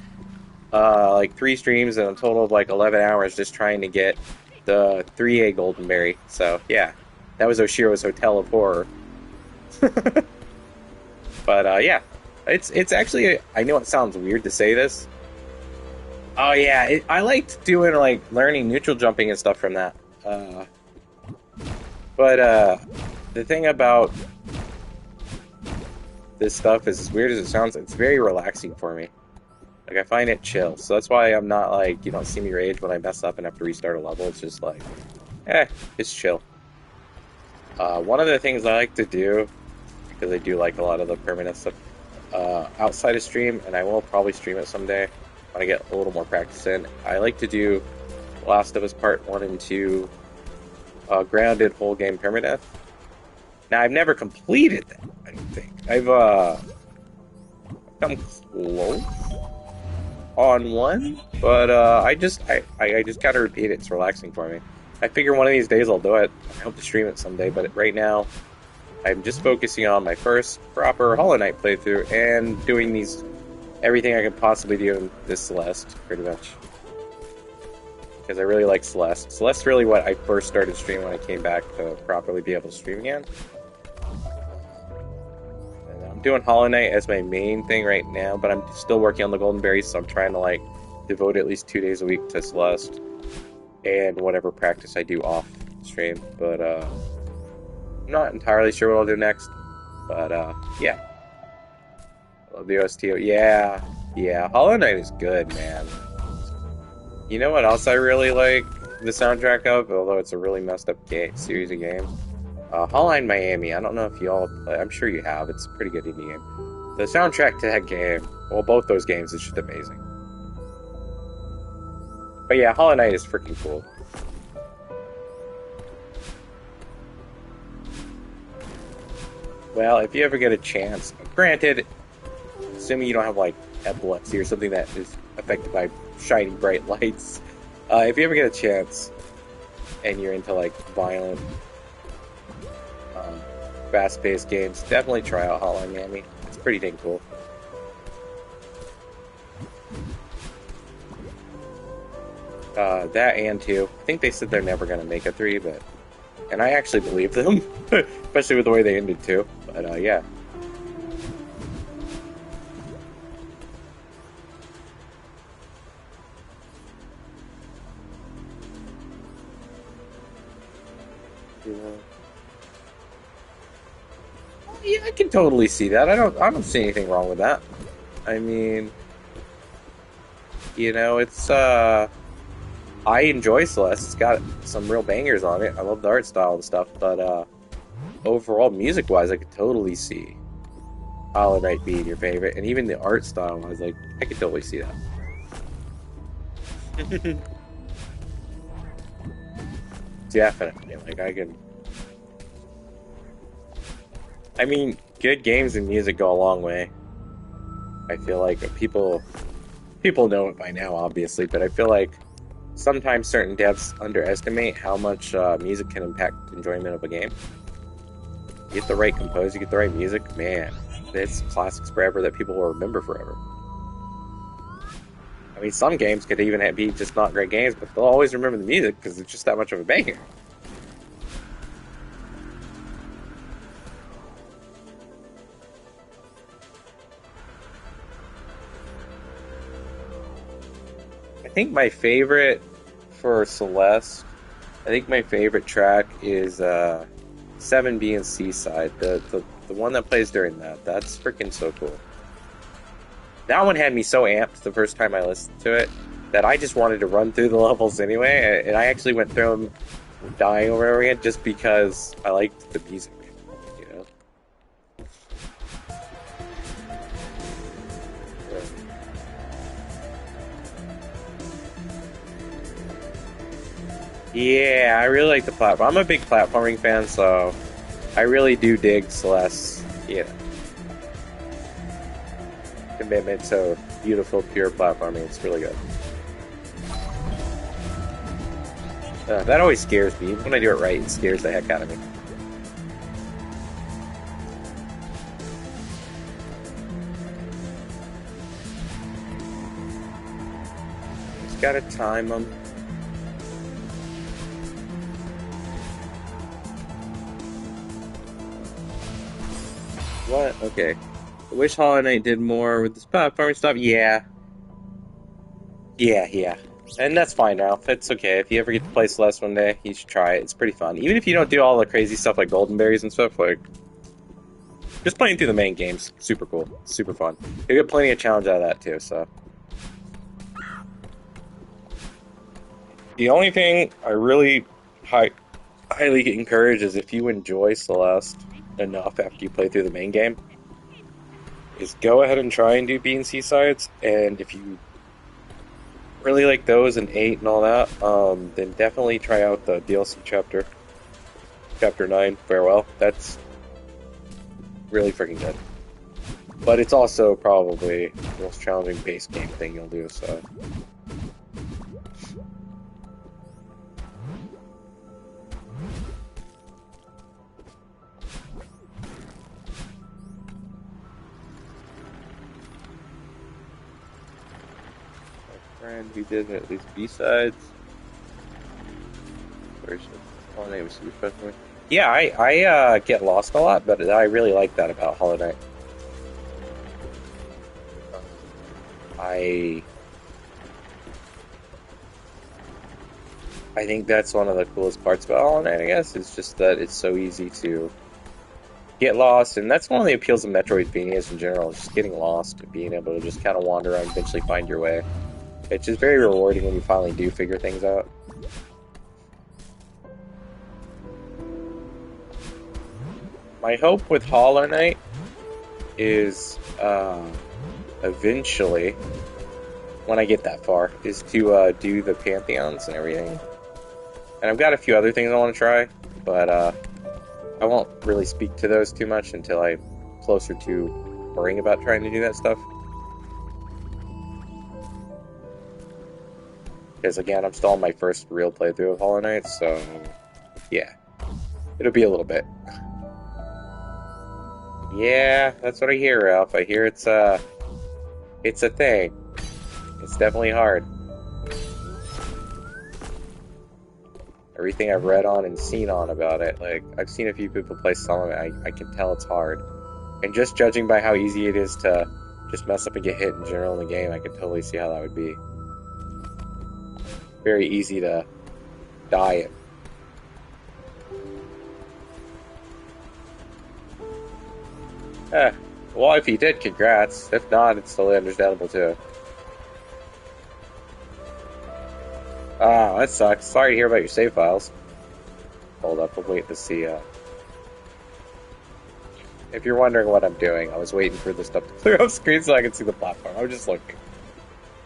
like 3 streams and a total of like 11 hours just trying to get the 3A Golden Berry. So yeah, that was Oshiro's Hotel of Horror. But yeah, it's actually, I know it sounds weird to say this. Oh yeah, I liked doing like learning neutral jumping and stuff from that. But the thing about this stuff is, as weird as it sounds, it's very relaxing for me. Like, I find it chill. So that's why I'm not like, you don't see me rage when I mess up and have to restart a level. It's just like, it's chill. One of the things I like to do, because I do like a lot of the permanent stuff, outside of stream, and I will probably stream it someday when I get a little more practice in, I like to do Last of Us Part 1 and 2 grounded whole game permadeath. Now, I've never completed that, I don't think. I've come close on one, but I just kind of repeat it. It's relaxing for me. I figure one of these days I'll do it. I hope to stream it someday, but right now I'm just focusing on my first proper Hollow Knight playthrough and doing everything I could possibly do in this Celeste, pretty much. Because I really like Celeste. Celeste's really what I first started streaming when I came back to properly be able to stream again. And I'm doing Hollow Knight as my main thing right now, but I'm still working on the Golden Berries, so I'm trying to like devote at least 2 days a week to Celeste and whatever practice I do off stream. But I'm not entirely sure what I'll do next. But yeah. I love the OSTO. Yeah. Hollow Knight is good, man. You know what else I really like the soundtrack of, although it's a really messed up series of games? Hotline Miami. I don't know if you all play. I'm sure you have. It's a pretty good indie game. The soundtrack to that game, well, both those games, is just amazing. But yeah, Hollow Knight is freaking cool. Well, if you ever get a chance, granted, assuming you don't have like epilepsy or something that is affected by shining bright lights, if you ever get a chance and you're into like violent, fast-paced games, definitely try out Hotline Miami. It's pretty dang cool. That and 2. I think they said they're never going to make a 3, and I actually believe them, especially with the way they ended 2. But yeah. Yeah, I can totally see that. I don't see anything wrong with that. I mean, you know, it's I enjoy Celeste. It's got some real bangers on it. I love the art style and stuff, but overall, music-wise, I could totally see Hollow Knight being your favorite, and even the art style, I was like, I could totally see that. Definitely, like I can. I mean, good games and music go a long way. I feel like people know it by now, obviously, but I feel like sometimes certain devs underestimate how much music can impact enjoyment of a game. You get the right composer, you get the right music, man, it's classics forever that people will remember forever. I mean, some games could even be just not great games, but they'll always remember the music because it's just that much of a banger. I think my favorite for Celeste, I think my favorite track is 7B and Seaside, the one that plays during that. That's freaking so cool. That one had me so amped the first time I listened to it that I just wanted to run through the levels anyway, and I actually went through them dying over and over again just because I liked the music, you know? Yeah, I really like the platform. I'm a big platforming fan, so I really do dig Celeste, you know, commitment to beautiful, pure platforming. It's really good. That always scares me. Even when I do it right, it scares the heck out of me. Just gotta time them. What? Okay. I wish Hollow Knight did more with this platforming stuff. Yeah. Yeah. And that's fine, Ralph. It's okay. If you ever get to play Celeste one day, you should try it. It's pretty fun. Even if you don't do all the crazy stuff like golden berries and stuff, like just playing through the main game's super cool. Super fun. You get plenty of challenge out of that too, so. The only thing I really highly encourage is if you enjoy Celeste enough after you play through the main game, is go ahead and try and do B and C sides, and if you really like those and 8 and all that, then definitely try out the DLC chapter 9 Farewell. That's really freaking good, but it's also probably the most challenging base game thing you'll do, so friend who did at least B-sides. Where's oh, name is super special. Yeah, I get lost a lot, but I really like that about Hollow Knight. I I think that's one of the coolest parts about Hollow Knight, I guess, is just that it's so easy to get lost, and that's one of the appeals of Metroidvanias in general, is just getting lost and being able to just kind of wander around and eventually find your way. It's just very rewarding when you finally do figure things out. My hope with Hollow Knight is eventually, when I get that far, is to do the Pantheons and everything. And I've got a few other things I want to try, but I won't really speak to those too much until I'm closer to worrying about trying to do that stuff. Because again, I'm still on my first real playthrough of Hollow Knight, so yeah, it'll be a little bit. Yeah, that's what I hear, Ralph. I hear it's a thing. It's definitely hard. Everything I've read on and seen on about it, like, I've seen a few people play some of it, I can tell it's hard. And just judging by how easy it is to just mess up and get hit in general in the game, I can totally see how that would be. Very easy to die in. Well, if he did, congrats. If not, it's totally understandable too. Ah, that sucks. Sorry to hear about your save files. Hold up, I'm waiting to see, if you're wondering what I'm doing, I was waiting for this stuff to clear off screen so I could see the platform. I was just looking.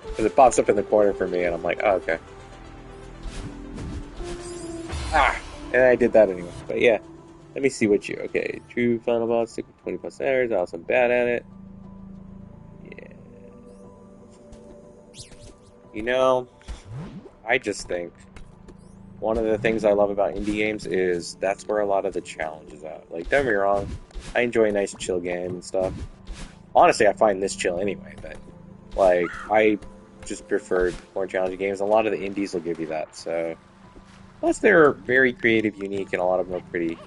Because it pops up in the corner for me, and I'm like, oh, okay. Ah! And I did that anyway. But yeah, let me see what you... Okay, true final boss, stick with 20 plus errors. I also bad at it. Yeah. You know, I just think one of the things I love about indie games is that's where a lot of the challenge is at. Like, don't get me wrong, I enjoy a nice chill game and stuff. Honestly, I find this chill anyway, but, like, I just prefer more challenging games. A lot of the indies will give you that, so... Plus, they're very creative, unique, and a lot of them are pretty...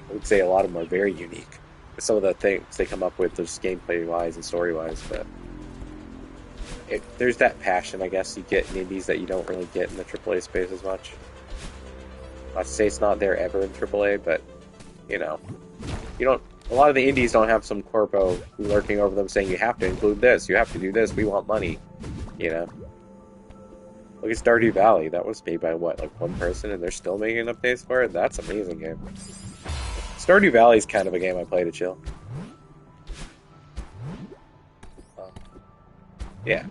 I would say a lot of them are very unique. Some of the things they come up with, just gameplay-wise and story-wise, but... there's that passion, I guess, you get in indies that you don't really get in the AAA space as much. Not to say it's not there ever in AAA, but, you know, you don't... A lot of the indies don't have some corpo lurking over them saying, you have to include this, you have to do this, we want money, you know? Look at Stardew Valley, that was made by, what, like one person, and they're still making updates for it? That's an amazing game. Stardew Valley is kind of a game I play to chill. Yeah.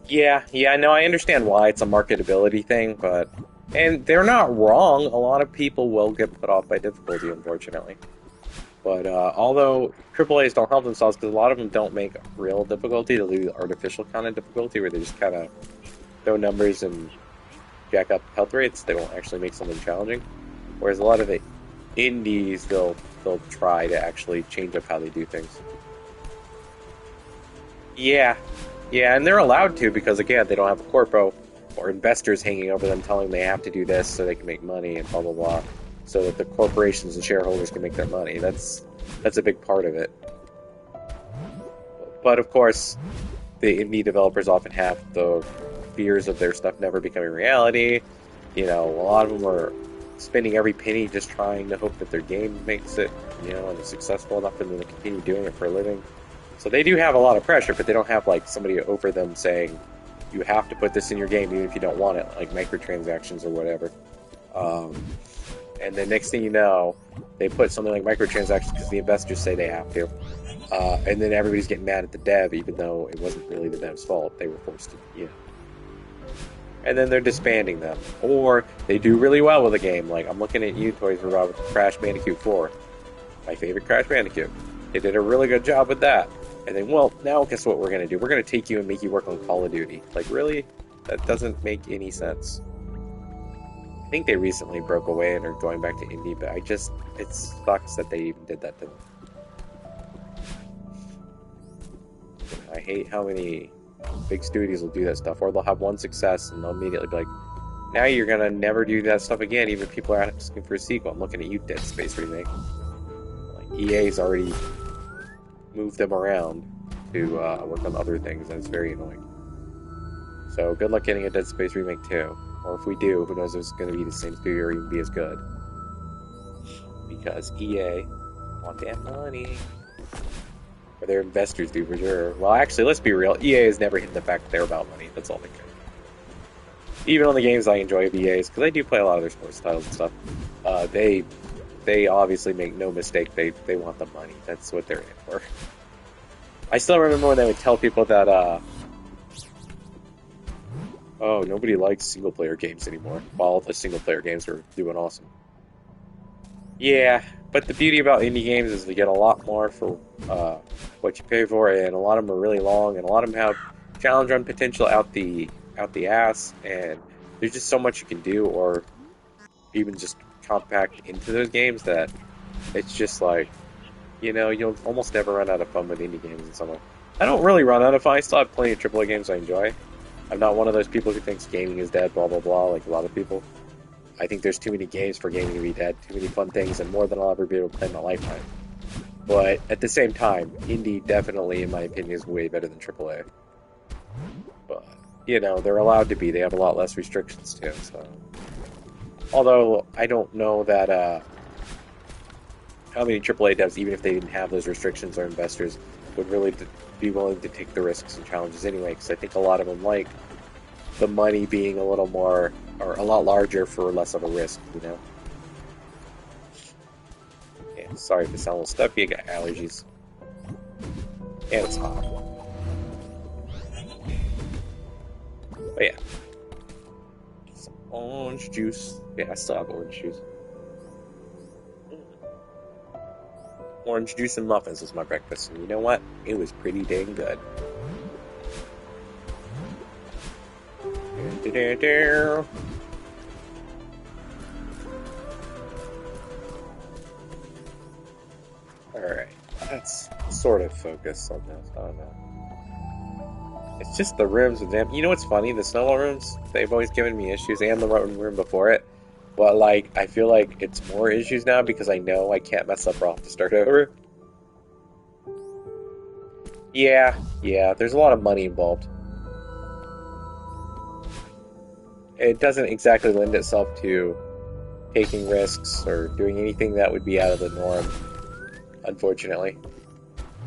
Yeah, no, I understand why it's a marketability thing, but... And they're not wrong, a lot of people will get put off by difficulty, unfortunately. But, although AAAs don't help themselves, because a lot of them don't make real difficulty, they'll do artificial kind of difficulty, where they just kind of throw numbers and jack up health rates, they won't actually make something challenging. Whereas a lot of the indies, they'll try to actually change up how they do things. Yeah, and they're allowed to, because again, they don't have a corpo or investors hanging over them telling them they have to do this so they can make money and blah blah blah, so that the corporations and shareholders can make their money. That's a big part of it. But of course, the indie developers often have the fears of their stuff never becoming reality. You know, a lot of them are spending every penny just trying to hope that their game makes it, you know, and is successful enough for them to continue doing it for a living. So they do have a lot of pressure, but they don't have like somebody over them saying, you have to put this in your game even if you don't want it, like microtransactions or whatever. And the next thing you know, they put something like microtransactions because the investors say they have to. And then everybody's getting mad at the dev, even though it wasn't really the dev's fault. They were forced to, you know. And then they're disbanding them. Or they do really well with a game. Like, I'm looking at you, Toys for Bob, with Crash Bandicoot 4. My favorite Crash Bandicoot. They did a really good job with that. And then, well, now guess what we're going to do? We're going to take you and make you work on Call of Duty. Like, really? That doesn't make any sense. I think they recently broke away and are going back to indie, but it sucks that they even did that to them. I hate how many big studios will do that stuff, or they'll have one success and they'll immediately be like, now you're going to never do that stuff again, even if people are asking for a sequel. I'm looking at you, Dead Space Remake. Like, EA's already moved them around to work on other things, and it's very annoying. So good luck getting a Dead Space Remake 2. Or if we do, who knows if it's going to be the same studio or even be as good. Because EA want that money. Or their investors do, for sure. Well, actually, let's be real. EA has never hidden the fact that they're about money. That's all they care. Even on the games I enjoy of EA's, because I do play a lot of their sports titles and stuff, they obviously make no mistake. They want the money. That's what they're in for. I still remember when they would tell people that, oh, nobody likes single-player games anymore, while all the single-player games are doing awesome. Yeah, but the beauty about indie games is you get a lot more for what you pay for, and a lot of them are really long, and a lot of them have challenge run potential out the ass, and there's just so much you can do, or even just compact into those games that it's just like, you know, you'll almost never run out of fun with indie games in some way. I don't really run out of fun. I still have plenty of AAA games I enjoy. I'm not one of those people who thinks gaming is dead, blah, blah, blah, like a lot of people. I think there's too many games for gaming to be dead, too many fun things, and more than I'll ever be able to play in my lifetime. But at the same time, indie definitely, in my opinion, is way better than AAA. But, you know, they're allowed to be. They have a lot less restrictions, too, so... Although, I don't know that, how many AAA devs, even if they didn't have those restrictions or investors, would really be willing to take the risks and challenges anyway, because I think a lot of them like the money being a little more, or a lot larger for less of a risk, you know? Sorry if it sounds a little stuffy, I got allergies. And it's hot. But yeah. Some orange juice. Yeah, I still have orange juice. Orange juice and muffins was my breakfast, and you know what? It was pretty dang good. Alright, let's sort of focus on this. I don't know. It's just the rooms with them. You know what's funny? The snowball rooms, they've always given me issues, and the room before it. But, like, I feel like it's more issues now because I know I can't mess up or I'll have to start over. Yeah, there's a lot of money involved. It doesn't exactly lend itself to taking risks or doing anything that would be out of the norm, unfortunately.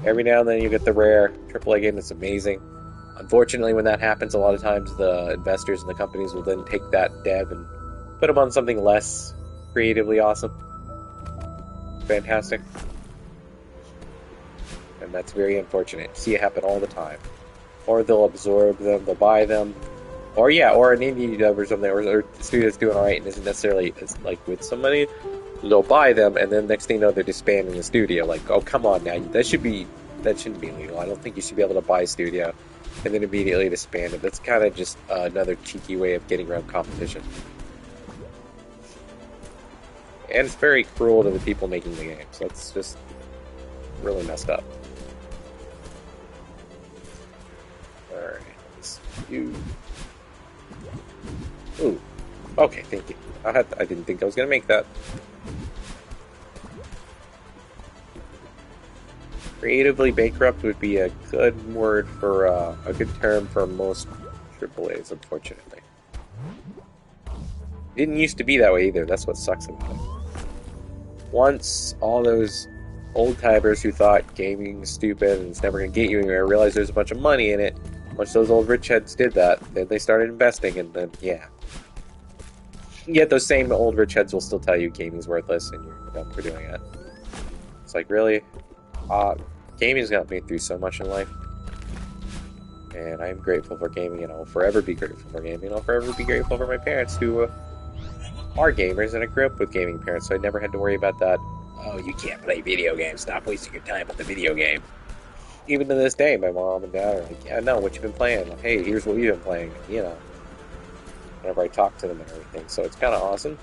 Every now and then you get the rare AAA game that's amazing. Unfortunately, when that happens, a lot of times the investors and the companies will then take that dev and put them on something less creatively awesome. Fantastic. And that's very unfortunate. See it happen all the time. Or they'll absorb them, they'll buy them. Or or an indie dev or something, or the studio's doing alright and isn't necessarily like with somebody, they'll buy them, and then next thing you know, they're disbanding the studio. Like, oh, come on now, that shouldn't be illegal. I don't think you should be able to buy a studio and then immediately disband it. That's kind of just another cheeky way of getting around competition. And it's very cruel to the people making the games. That's just really messed up. Alright, let's do... Ooh. Okay, thank you. I didn't think I was going to make that. Creatively bankrupt would be a good word for, a good term for most AAAs, unfortunately. It didn't used to be that way either, that's what sucks about it. Once all those old-timers who thought gaming's stupid and it's never going to get you anywhere realized there's a bunch of money in it, once those old rich heads did that, then they started investing, and then, yeah. Yet those same old rich heads will still tell you gaming's worthless and you're dumb for doing it. It's like, really? Gaming's got me through so much in life. And I'm grateful for gaming, and I'll forever be grateful for gaming. I'll forever be grateful for my parents who are gamers, and I grew up with gaming parents, so I never had to worry about that. Oh, you can't play video games. Stop wasting your time with the video game. Even to this day, my mom and dad are like, yeah, no, what you been playing? Like, hey, here's what we've been playing. You know, whenever I talk to them and everything. So it's kind of awesome.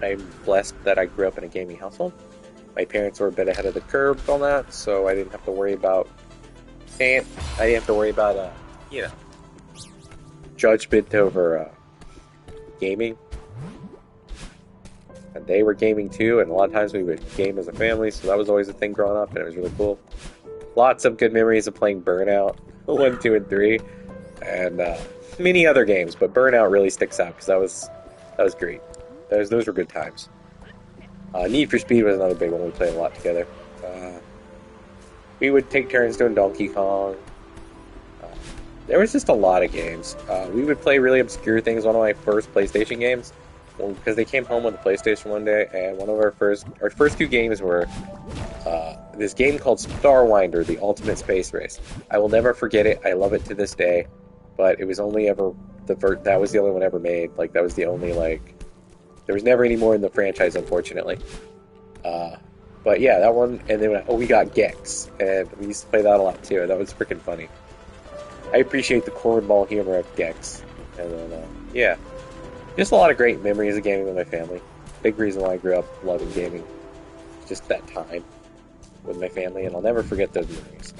I'm blessed that I grew up in a gaming household. My parents were a bit ahead of the curve on that, so I didn't have to worry about judgment over gaming. And they were gaming too, and a lot of times we would game as a family, so that was always a thing growing up, and it was really cool. Lots of good memories of playing Burnout 1, 2, and 3, and many other games, but Burnout really sticks out because that was great. Those were good times. Need for Speed was another big one. We played a lot together. We would take turns doing Donkey Kong. There was just a lot of games. We would play really obscure things. One of my first PlayStation games, because they came home with a PlayStation one day, and one of our first two games were this game called Starwinder: The Ultimate Space Race. I will never forget it. I love it to this day. But it was only ever that was the only one ever made. Like, that was the only, like, there was never any more in the franchise, unfortunately. But yeah, that one, and then we got Gex, and we used to play that a lot too. That was freaking funny. I appreciate the cornball humor of Gex. And then, yeah, just a lot of great memories of gaming with my family. Big reason why I grew up loving gaming. Just that time with my family, and I'll never forget those memories.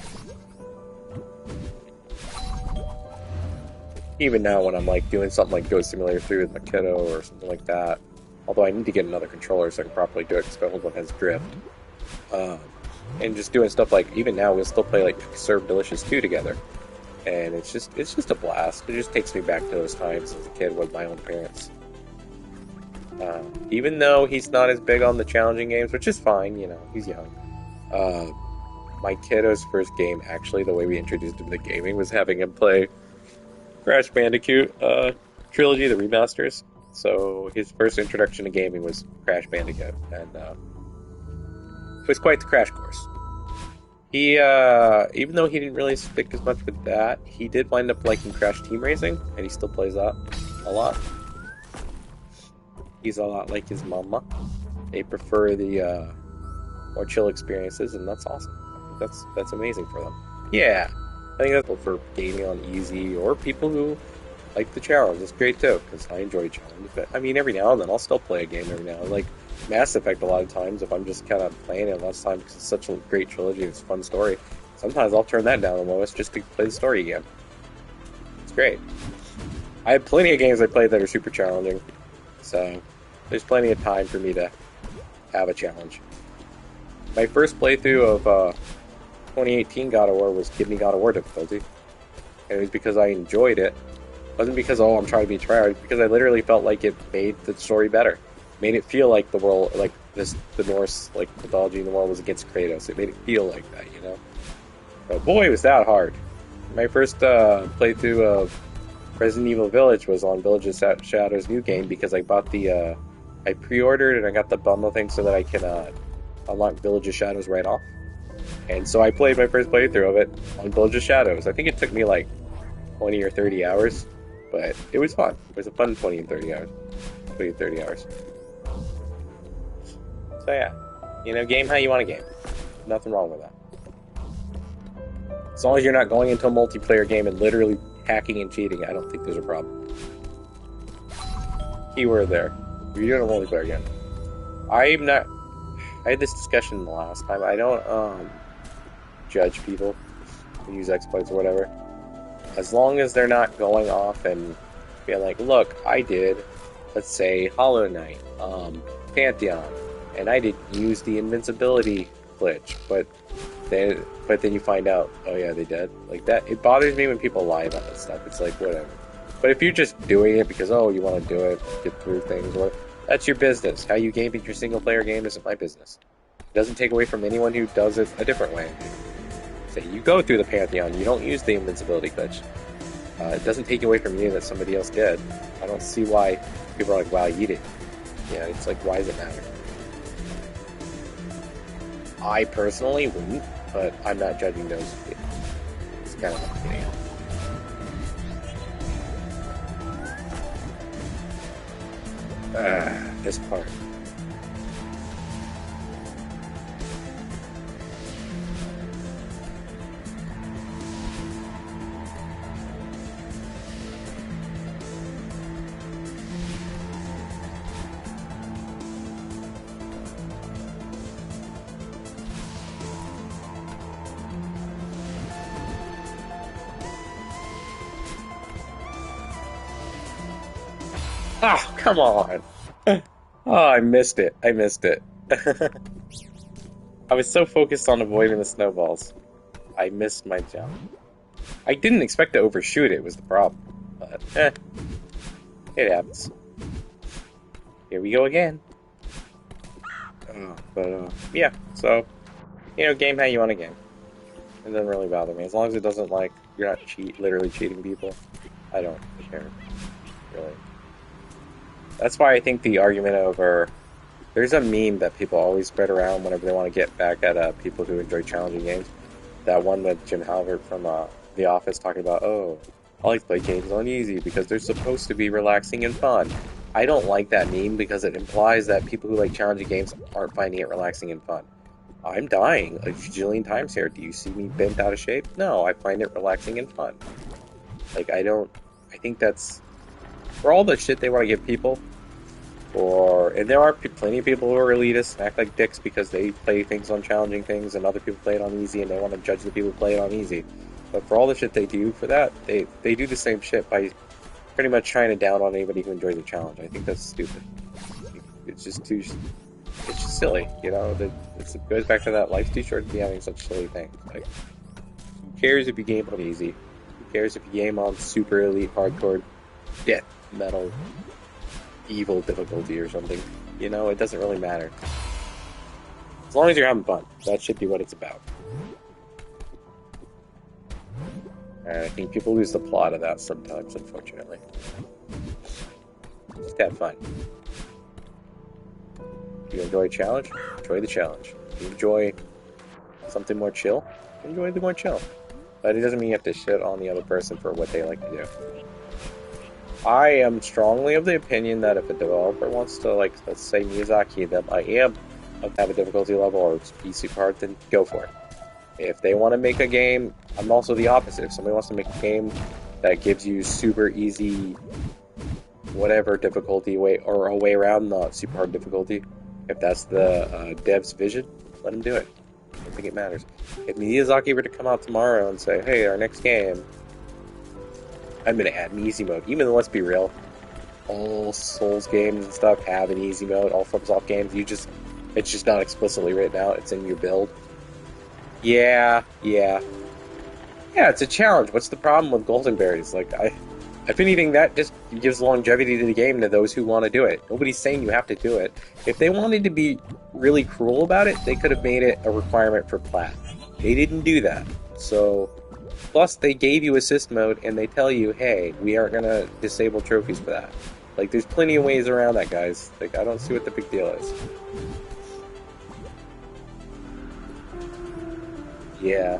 Even now, when I'm like doing something like Goat Simulator 3 with my kiddo or something like that, although I need to get another controller so I can properly do it because my old one has drift. And just doing stuff like, even now we'll still play like Serve Delicious 2 together, and it's just a blast. It just takes me back to those times as a kid with my own parents. Even though he's not as big on the challenging games, which is fine, you know, he's young. My kiddo's first game, actually, the way we introduced him to gaming was having him play Crash Bandicoot Trilogy, the remasters. So his first introduction to gaming was Crash Bandicoot, and it was quite the crash course. He, even though he didn't really stick as much with that, he did wind up liking Crash Team Racing, and he still plays that a lot. He's a lot like his mama. They prefer the more chill experiences, and that's awesome. That's amazing for them. Yeah, I think that's for gaming on easy or people who like the challenge. It's great too because I enjoy challenges. But I mean, every now and then I'll still play a game every now and then. Like Mass Effect. A lot of times, if I'm just kind of playing it, a lot of times because it's such a great trilogy, it's a fun story. Sometimes I'll turn that down the lowest just to play the story again. It's great. I have plenty of games I play that are super challenging, so there's plenty of time for me to have a challenge. My first playthrough of 2018 God of War was Give Me God of War difficulty. And it was because I enjoyed it. It wasn't because, oh, I'm trying to be tryhard, because I literally felt like it made the story better. Made it feel like the world, like the Norse, like mythology in the world was against Kratos. It made it feel like that, you know? But boy, was that hard. My first playthrough of Resident Evil Village was on Village of Shadows new game because I bought the, I pre-ordered and I got the bundle thing so that I can unlock Village of Shadows right off. And so I played my first playthrough of it on Village of Shadows. I think it took me like 20 or 30 hours, but it was fun. It was a fun 20 and 30 hours. 20 and 30 hours. So yeah, you know, game how you want to game. Nothing wrong with that. As long as you're not going into a multiplayer game and literally hacking and cheating, I don't think there's a problem. Keyword there. If you're doing a multiplayer game. I'm not... I had this discussion the last time. I don't judge people who use exploits or whatever. As long as they're not going off and being like, look, I did, let's say, Hollow Knight, Pantheon, and I didn't use the invincibility glitch, but then you find out, oh yeah, they did. Like that, it bothers me when people lie about that stuff. It's like, whatever. But if you're just doing it because, oh, you want to do it, get through things, or that's your business. How you game your single-player game isn't my business. It doesn't take away from anyone who does it a different way. Say, you go through the Pantheon, you don't use the invincibility glitch. It doesn't take away from you that somebody else did. I don't see why people are like, wow, you did. Yeah, it's like, why does it matter? I personally wouldn't, but I'm not judging those people. It's kind of what I'm getting at. This part. Oh, come on. Oh, I missed it. I missed it. I was so focused on avoiding the snowballs. I missed my jump. I didn't expect to overshoot it, was the problem. But, it happens. Here we go again. Yeah, so, you know, game how you want to game. It doesn't really bother me. As long as it doesn't, like, you're not literally cheating people, I don't care. Really. That's why I think the argument over... There's a meme that people always spread around whenever they want to get back at people who enjoy challenging games. That one with Jim Halpert from The Office talking about, oh, I like to play games on easy because they're supposed to be relaxing and fun. I don't like that meme because it implies that people who like challenging games aren't finding it relaxing and fun. I'm dying a gajillion times here. Do you see me bent out of shape? No, I find it relaxing and fun. Like, I think that's... For all the shit they want to give people, and there are plenty of people who are elitists and act like dicks because they play things on challenging things and other people play it on easy and they want to judge the people who play it on easy. But for all the shit they do for that, they do the same shit by pretty much trying to down on anybody who enjoys a challenge. I think that's stupid. It's just silly, you know? It goes back to that life's too short to be having such silly things. Like, who cares if you game on easy? Who cares if you game on super elite, hardcore, death metal, evil difficulty or something? You know, it doesn't really matter. As long as you're having fun, that should be what it's about. And I think people lose the plot of that sometimes, unfortunately. Just have fun. If you enjoy a challenge, enjoy the challenge. If you enjoy something more chill, enjoy the more chill. But it doesn't mean you have to shit on the other person for what they like to do. I am strongly of the opinion that if a developer wants to, like, let's say Miyazaki, that I am have a difficulty level or be super hard, then go for it. If they want to make a game, I'm also the opposite. If somebody wants to make a game that gives you super easy, whatever difficulty way or a way around the super hard difficulty, if that's the dev's vision, let them do it. I don't think it matters. If Miyazaki were to come out tomorrow and say, "Hey, our next game, I'm going to add an easy mode," even though, let's be real, all Souls games and stuff have an easy mode. All FromSoft games, it's just not explicitly written out. It's in your build. Yeah, it's a challenge. What's the problem with golden berries? Like, if anything, that just gives longevity to the game to those who want to do it. Nobody's saying you have to do it. If they wanted to be really cruel about it, they could have made it a requirement for plat. They didn't do that. So, plus they gave you assist mode and they tell you, hey, we aren't going to disable trophies for that. Like, there's plenty of ways around that, guys. Like, I don't see what the big deal is. Yeah.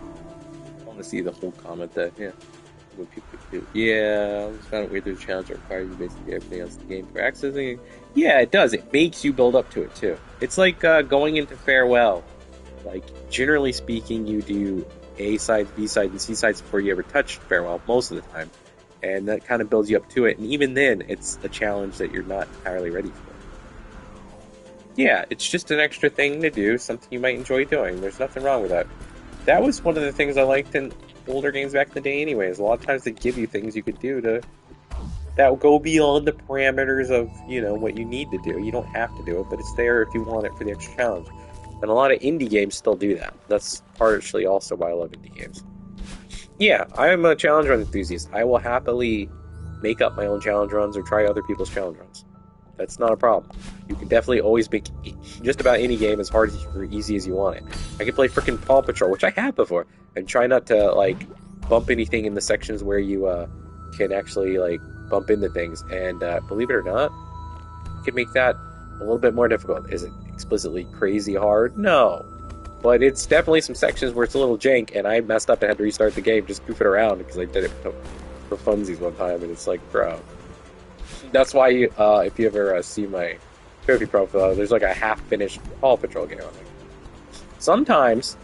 I want to see the whole comment that, yeah. What people do. Yeah, I just found it weird that the challenge requires you basically everything else in the game for accessing it. Yeah, it does. It makes you build up to it, too. It's like going into Farewell. Like, generally speaking, you do A sides, B sides, and C sides before you ever touch Farewell, most of the time. And that kind of builds you up to it. And even then, it's a challenge that you're not entirely ready for. Yeah, it's just an extra thing to do, something you might enjoy doing. There's nothing wrong with that. That was one of the things I liked in older games back in the day anyways. A lot of times they give you things you could do that go beyond the parameters of, what you need to do. You don't have to do it, but it's there if you want it for the extra challenge. And a lot of indie games still do that. That's partially also why I love indie games. Yeah, I am a challenge run enthusiast. I will happily make up my own challenge runs or try other people's challenge runs. That's not a problem. You can definitely always make just about any game as hard or easy as you want it. I can play frickin' Paw Patrol, which I have before, and try not to, like, bump anything in the sections where you can actually, like, bump into things. And believe it or not, you can make that a little bit more difficult. Is it explicitly crazy hard? No. But it's definitely some sections where it's a little jank, and I messed up and had to restart the game just goofing around because I did it for funsies one time, and it's like, bro. That's why, if you ever see my trophy profile, there's like a half-finished Paw Patrol game on there. Sometimes,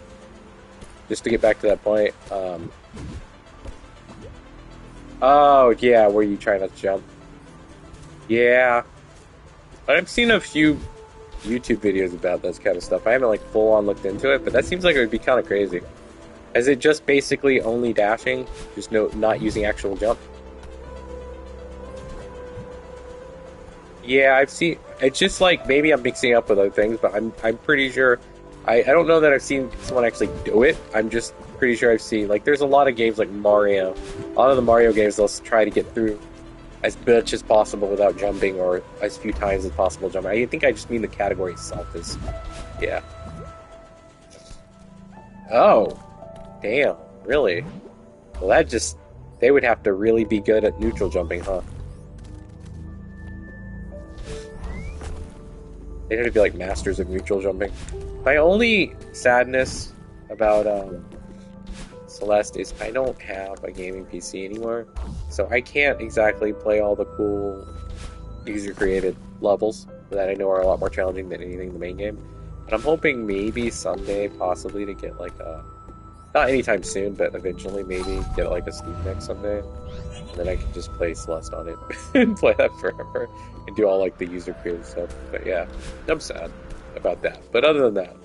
just to get back to that point, oh, yeah, where you try not to jump. Yeah. I've seen a few YouTube videos about this kind of stuff. I haven't, like, full-on looked into it, but that seems like it would be kind of crazy. Is it just basically only dashing? Just not using actual jump? Yeah, I've seen. It's just like maybe I'm mixing up with other things, but I'm pretty sure. I don't know that I've seen someone actually do it. I'm just pretty sure I've seen, like, there's a lot of games like Mario. A lot of the Mario games, they'll try to get through as much as possible without jumping, or as few times as possible jumping. I think I just mean the category itself is, yeah. Oh, damn, really? Well, they would have to really be good at neutral jumping, huh? They'd have to be like masters of neutral jumping. My only sadness about Celeste is I don't have a gaming PC anymore, so I can't exactly play all the cool user-created levels that I know are a lot more challenging than anything in the main game. But I'm hoping maybe someday, possibly, to get like a... Not anytime soon, but eventually maybe get like a Steam Deck someday. And then I can just play Celeste on it and play that forever and do all like the user-created stuff. But yeah, I'm sad about that. But other than that,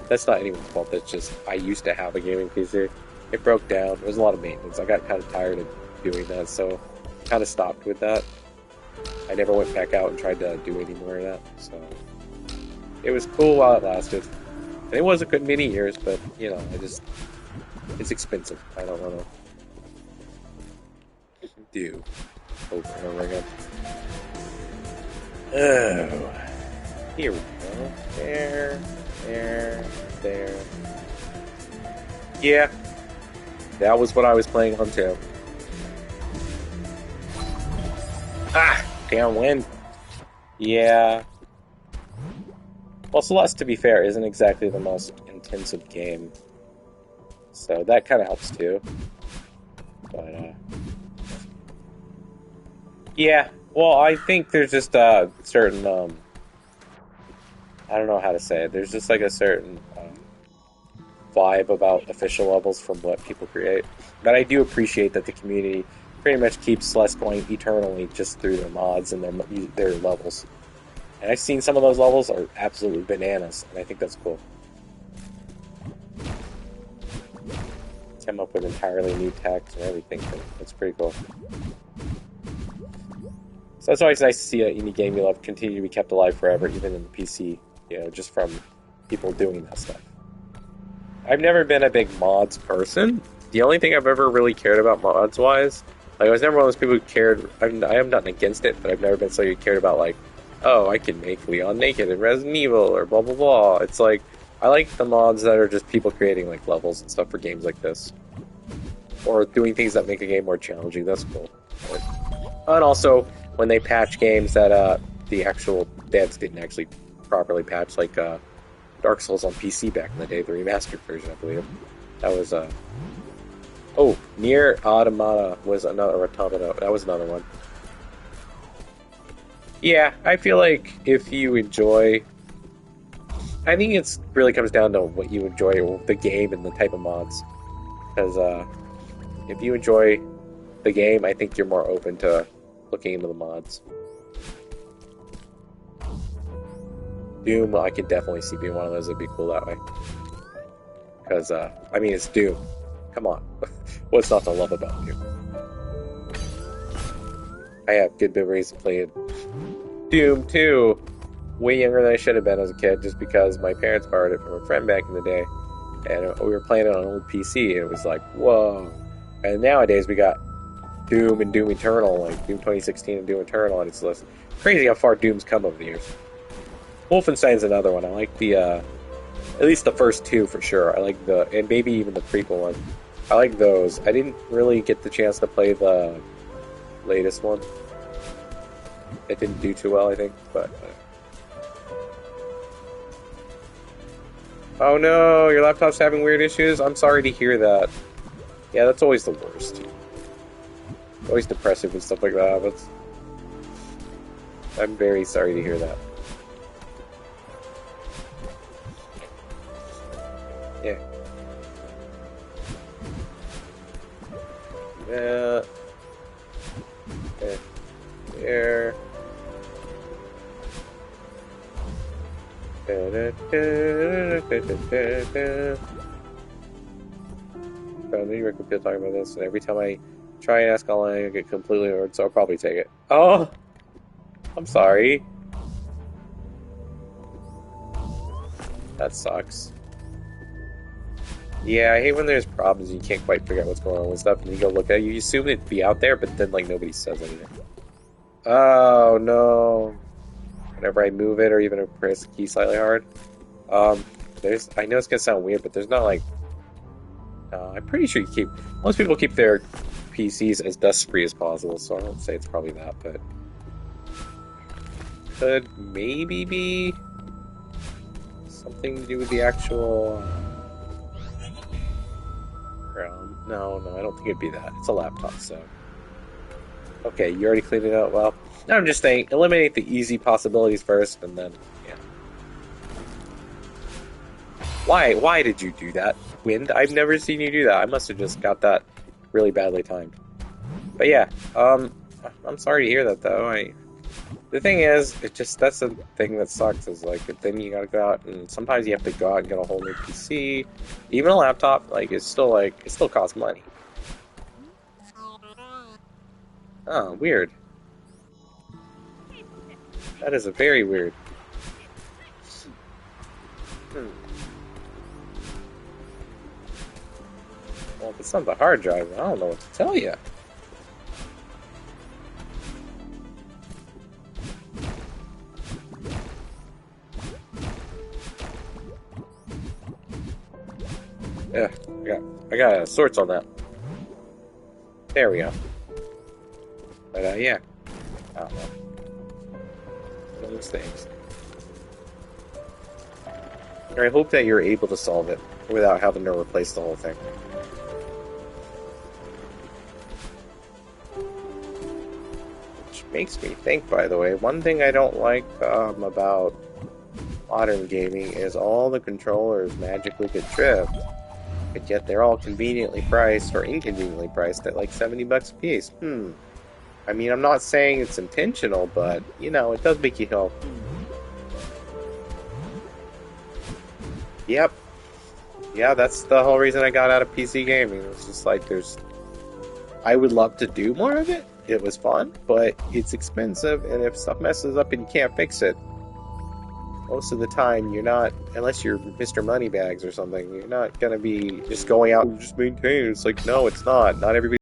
that's not anyone's fault. That's just, I used to have a gaming PC. It broke down. It was a lot of maintenance. I got kind of tired of doing that, so kind of stopped with that. I never went back out and tried to do any more of that. So it was cool while it lasted. And it wasn't good many years, but it's expensive. I don't want to do over and over again. Oh, here we go. There. Yeah, that was what I was playing on too. Ah, damn wind. Yeah. Well, Celeste, to be fair, isn't exactly the most intensive game, so that kind of helps too. But yeah. Well, I think there's just a certain I don't know how to say it. There's just like a certain vibe about official levels from what people create. But I do appreciate that the community pretty much keeps Celeste going eternally just through their mods and their levels. And I've seen some of those levels are absolutely bananas, and I think that's cool. Come up with entirely new text and everything. That's pretty cool. So it's always nice to see an indie game you love continue to be kept alive forever, even in the PC. You know, just from people doing that stuff. I've never been a big mods person. The only thing I've ever really cared about mods wise, like I was never one of those people who cared. I am not against it, but I've never been somebody who cared about like, oh, I can make Leon naked in Resident Evil or blah blah blah. It's like I like the mods that are just people creating like levels and stuff for games like this, or doing things that make a game more challenging. That's cool. And also when they patch games that the actual devs didn't actually properly patch, like Dark Souls on PC back in the day, the remastered version, I believe. That was oh, Nier Automata was another Automata. That was another one. Yeah, I feel like if you enjoy, I think it's really comes down to what you enjoy, the game and the type of mods. Because if you enjoy the game, I think you're more open to looking into the mods. Doom, I could definitely see being one of those that'd be cool that way. Because, I mean, it's Doom. Come on. What's not to love about Doom? I have good memories of playing Doom 2 way younger than I should have been as a kid, just because my parents borrowed it from a friend back in the day. And we were playing it on an old PC, and it was like, whoa. And nowadays we got Doom and Doom Eternal, like Doom 2016 and Doom Eternal, and it's crazy how far Doom's come over the years. Wolfenstein's another one. I like the, at least the first two for sure. I like and maybe even the prequel one. I like those. I didn't really get the chance to play the latest one. It didn't do too well, I think, but... Oh no, your laptop's having weird issues? I'm sorry to hear that. Yeah, that's always the worst. Always depressive and stuff like that, but... I'm very sorry to hear that. Yeah. Yeah. There. I knew you were talking about this, and every time I try and ask online, I get completely ignored, so I'll probably take it. Oh! I'm sorry. That sucks. Yeah, I hate when there's problems and you can't quite figure out what's going on with stuff, and you go look at it, you assume it'd be out there, but then, like, nobody says anything. Oh, no. Whenever I move it, or even press the key slightly hard. I know it's gonna sound weird, but there's not, like... I'm pretty sure most people keep their PCs as dust-free as possible, so I don't say it's probably that, but... Could maybe be... something to do with the actual... No, I don't think it'd be that. It's a laptop, so... Okay, you already cleaned it out well. No, I'm just saying, eliminate the easy possibilities first, and then, yeah. Why did you do that, Wind? I've never seen you do that. I must have just got that really badly timed. But yeah, I'm sorry to hear that, though. The thing is, that's the thing that sucks, is, like, then you gotta go out, and sometimes you have to go out and get a whole new PC. Even a laptop, like, it still costs money. Oh, weird. That is a very weird. Well, if it's not the hard drive, I don't know what to tell you. Yeah, I got sorts on that. There we go. But yeah, I don't know. those things. And I hope that you're able to solve it without having to replace the whole thing. Which makes me think, by the way, one thing I don't like about modern gaming is all the controllers magically get tripped, but yet they're all conveniently priced or inconveniently priced at like $70 a piece. I mean, I'm not saying it's intentional, but, you know, it does make you go, yep. Yeah, that's the whole reason I got out of PC gaming. It was just like, I would love to do more of it. It was fun, but it's expensive, and if stuff messes up and you can't fix it, most of the time you're not, unless you're Mr. Moneybags or something, you're not going to be just going out and just maintaining. It's like, no, it's not. Not everybody